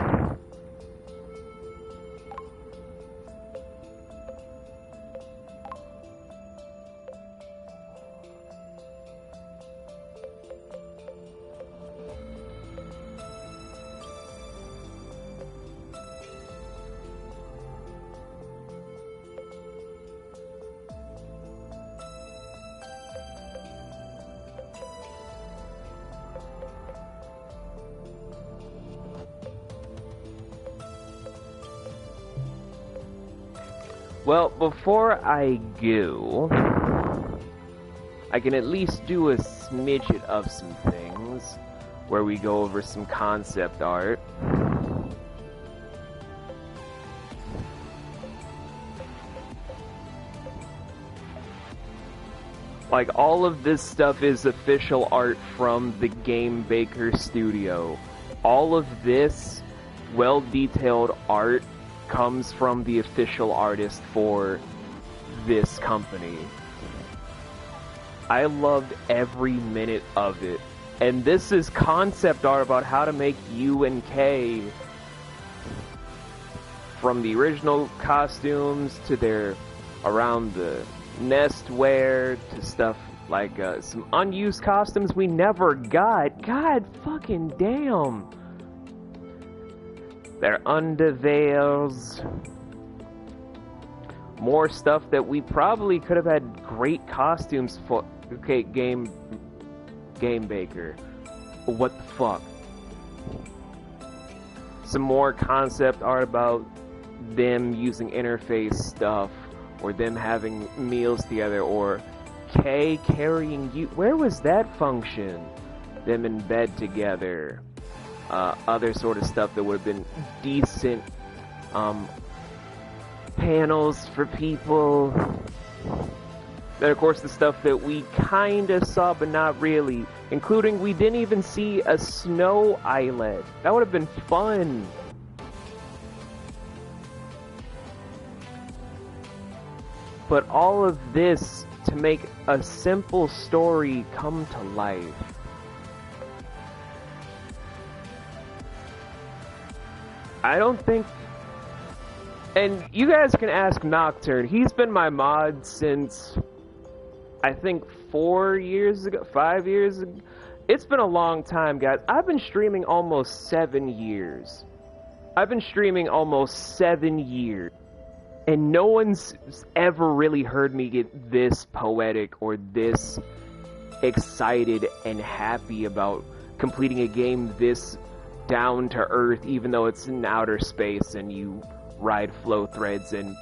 Well, before I go, I can at least do a smidget of some things where we go over some concept art. Like, all of this stuff is official art from the Game Baker Studio. All of this well-detailed art comes from the official artist for this company. I loved every minute of it. And this is concept art about how to make U and K, from the original costumes to their around the nest wear to stuff like some unused costumes we never got. God fucking damn. Their underveils. More stuff that we probably could have had great costumes for. Okay, Game Baker. What the fuck? Some more concept art about them using interface stuff, or them having meals together, or Kay carrying you. Where was that function? Them in bed together. Other sort of stuff that would have been decent panels for people. Then, of course, the stuff that we kinda saw, but not really. Including, we didn't even see a snow islet. That would have been fun. But all of this to make a simple story come to life. I don't think... And you guys can ask Nocturne. He's been my mod since, I think, 4 years ago, 5 years ago. It's been a long time, guys. I've been streaming almost 7 years. I've been streaming almost 7 years. And no one's ever really heard me get this poetic or this excited and happy about completing a game this down to earth, even though it's in outer space and you ride flow threads and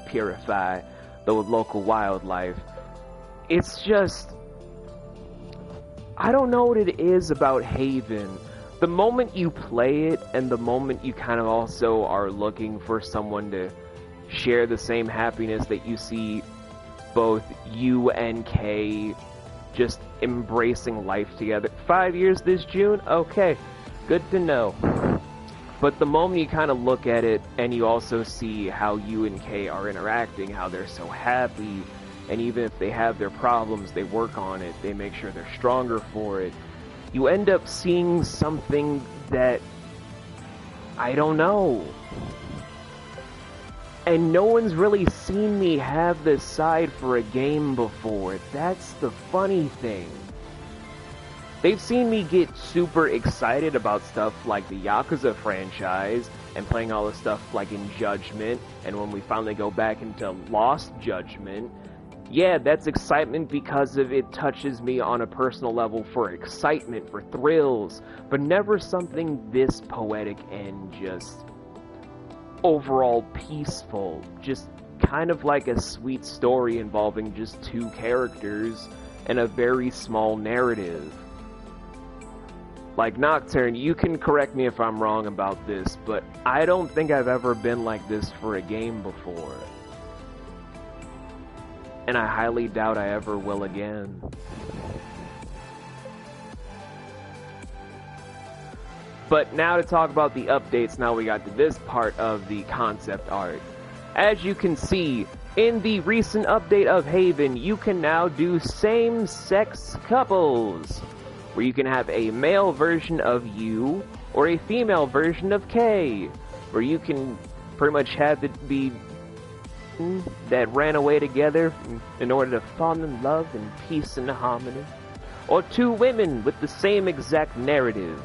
purify the local wildlife. It's just, I don't know what it is about Haven. The moment you play it and the moment you kind of also are looking for someone to share the same happiness that you see both you and Kay just embracing life together. 5 years this June? Okay, good to know. But the moment you kind of look at it and you also see how you and Kay are interacting, how they're so happy, and even if they have their problems, they work on it, they make sure they're stronger for it, you end up seeing something that, I don't know. And no one's really seen me have this side for a game before. That's the funny thing. They've seen me get super excited about stuff like the Yakuza franchise and playing all the stuff like in Judgment, and when we finally go back into Lost Judgment, yeah, that's excitement because of it touches me on a personal level for excitement, for thrills, but never something this poetic and just overall peaceful. Just kind of like a sweet story involving just two characters and a very small narrative. Like Nocturne, you can correct me if I'm wrong about this, but I don't think I've ever been like this for a game before. And I highly doubt I ever will again. But now to talk about the updates, now we got to this part of the concept art. As you can see, in the recent update of Haven, you can now do same-sex couples, where you can have a male version of you, or a female version of K, where you can pretty much have it be that ran away together in order to fall in love and peace and harmony, or two women with the same exact narrative.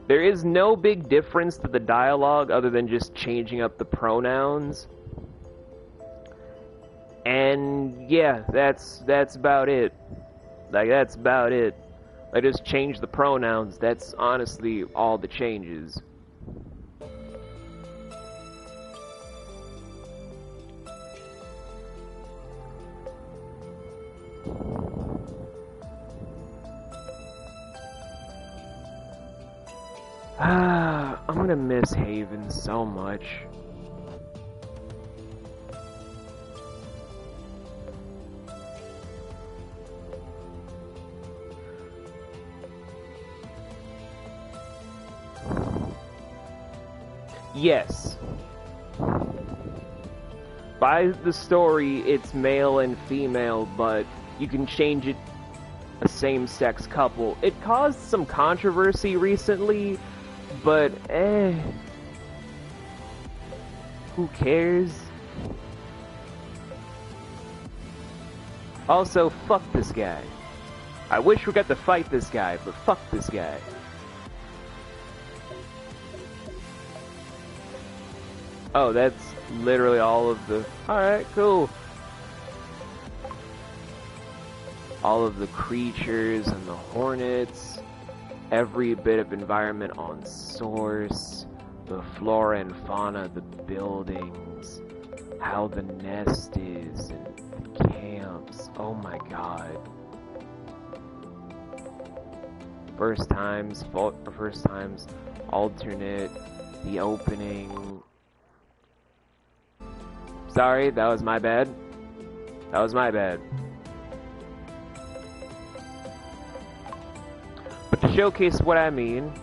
There is no big difference to the dialogue other than just changing up the pronouns. And yeah, that's about it. Like, that's about it. I just changed the pronouns. That's honestly all the changes. I'm gonna miss Haven so much. Yes. By the story, it's male and female, but you can change it a same-sex couple. It caused some controversy recently, but who cares? Also, fuck this guy. I wish we got to fight this guy, but fuck this guy. Oh, that's literally all of the... Alright, cool. All of the creatures and the hornets, every bit of environment on Source, the flora and fauna, the buildings, how the nest is, and the camps. Oh my god. First times, alternate, the opening. Sorry, that was my bad. That was my bad. But to showcase what I mean,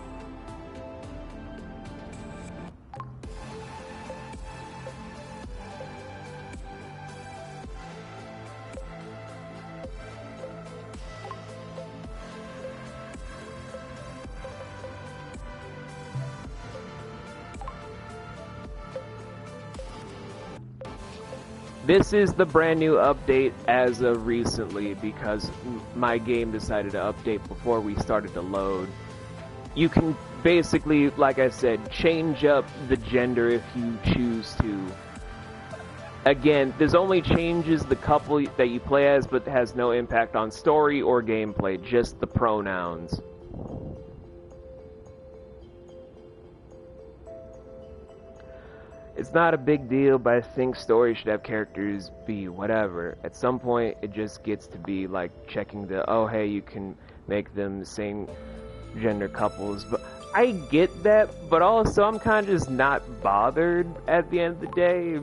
this is the brand new update as of recently because my game decided to update before we started to load. You can basically, like I said, change up the gender if you choose to. Again, this only changes the couple that you play as, but has no impact on story or gameplay, just the pronouns. It's not a big deal, but I think story should have characters be whatever. At some point, it just gets to be like checking the, oh hey, you can make them same gender couples. But I get that, but also I'm kind of just not bothered at the end of the day.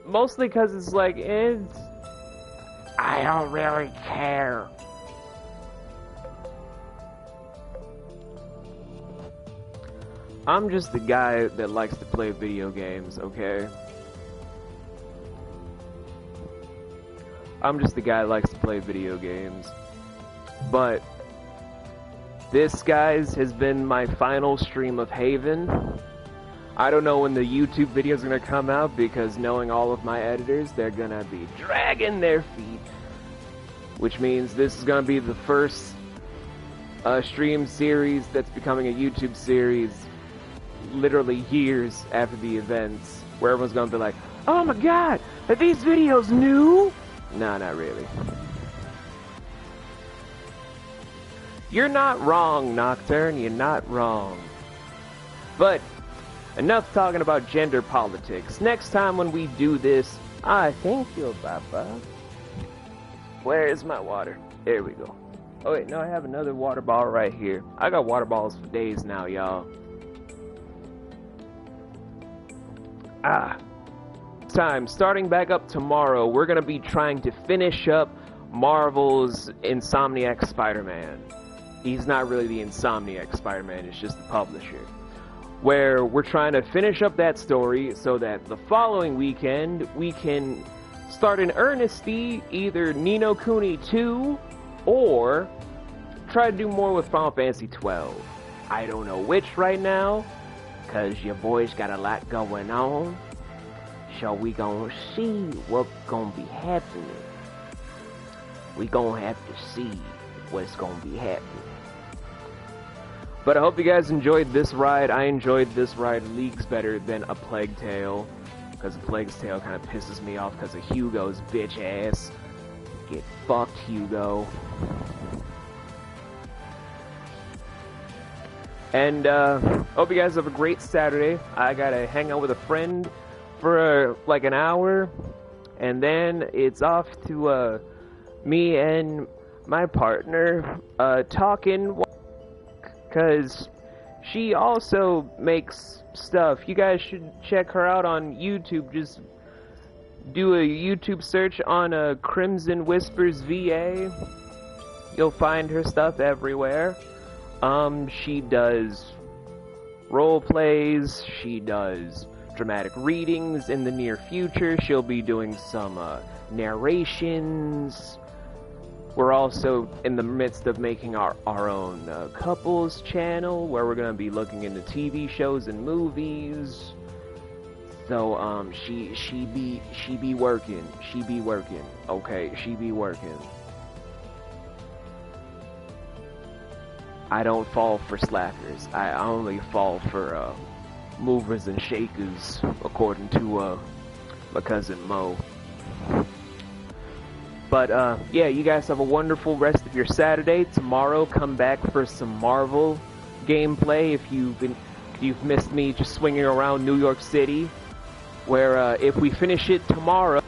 Mostly because it's like, I don't really care. I'm just a guy that likes to play video games, okay? I'm just a guy that likes to play video games. But this, guys, has been my final stream of Haven. I don't know when the YouTube videos are gonna come out, because knowing all of my editors, they're gonna be dragging their feet. Which means this is gonna be the first stream series that's becoming a YouTube series literally years after the events, where everyone's gonna be like, oh my god, are these videos new? Nah, not really. You're not wrong, Nocturne, you're not wrong. But enough talking about gender politics. Next time when we do this, I thank you, Papa. Where is my water? There we go. Oh wait, no, I have another water bottle right here. I got water bottles for days now, y'all. Starting back up tomorrow, we're gonna be trying to finish up Marvel's Insomniac Spider-Man. He's not really the Insomniac Spider-Man, it's just the publisher. Where we're trying to finish up that story so that the following weekend we can start in earnesty either Ni no Kuni 2 or try to do more with Final Fantasy 12. I don't know which right now, cause your boy's got a lot going on. So we gonna see what's gonna be happening. We gonna have to see what's gonna be happening. But I hope you guys enjoyed this ride. I enjoyed this ride leagues better than A Plague Tale, because A Plague's Tale kind of pisses me off because of Hugo's bitch ass. Get fucked, Hugo. And hope you guys have a great Saturday. I gotta hang out with a friend for like an hour, and then it's off to me and my partner talking, because she also makes stuff. You guys should check her out on YouTube. Just do a YouTube search on Crimson Whispers VA. You'll find her stuff everywhere. She does role plays, she does dramatic readings. In the near future she'll be doing some narrations. We're also in the midst of making our own couples channel, where we're gonna be looking into TV shows and movies. So she be working, okay, she be working. I don't fall for slackers. I only fall for movers and shakers, according to my cousin Mo. But yeah, you guys have a wonderful rest of your Saturday. Tomorrow, come back for some Marvel gameplay. If you've missed me just swinging around New York City, where if we finish it tomorrow,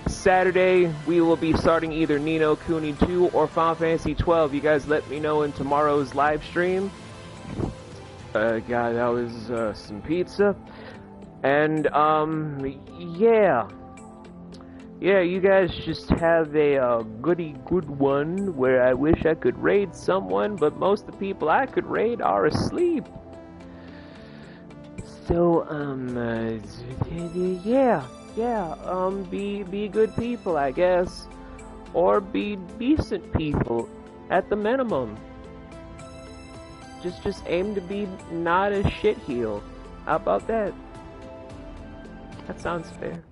Saturday we will be starting either Ni no Kuni 2 or Final Fantasy 12. You guys let me know in tomorrow's live stream. God, that was some pizza. And yeah, you guys just have a good one, where I wish I could raid someone, but most of the people I could raid are asleep. So be good people, I guess, or be decent people at the minimum. Just aim to be not a shitheel. How about that? That sounds fair.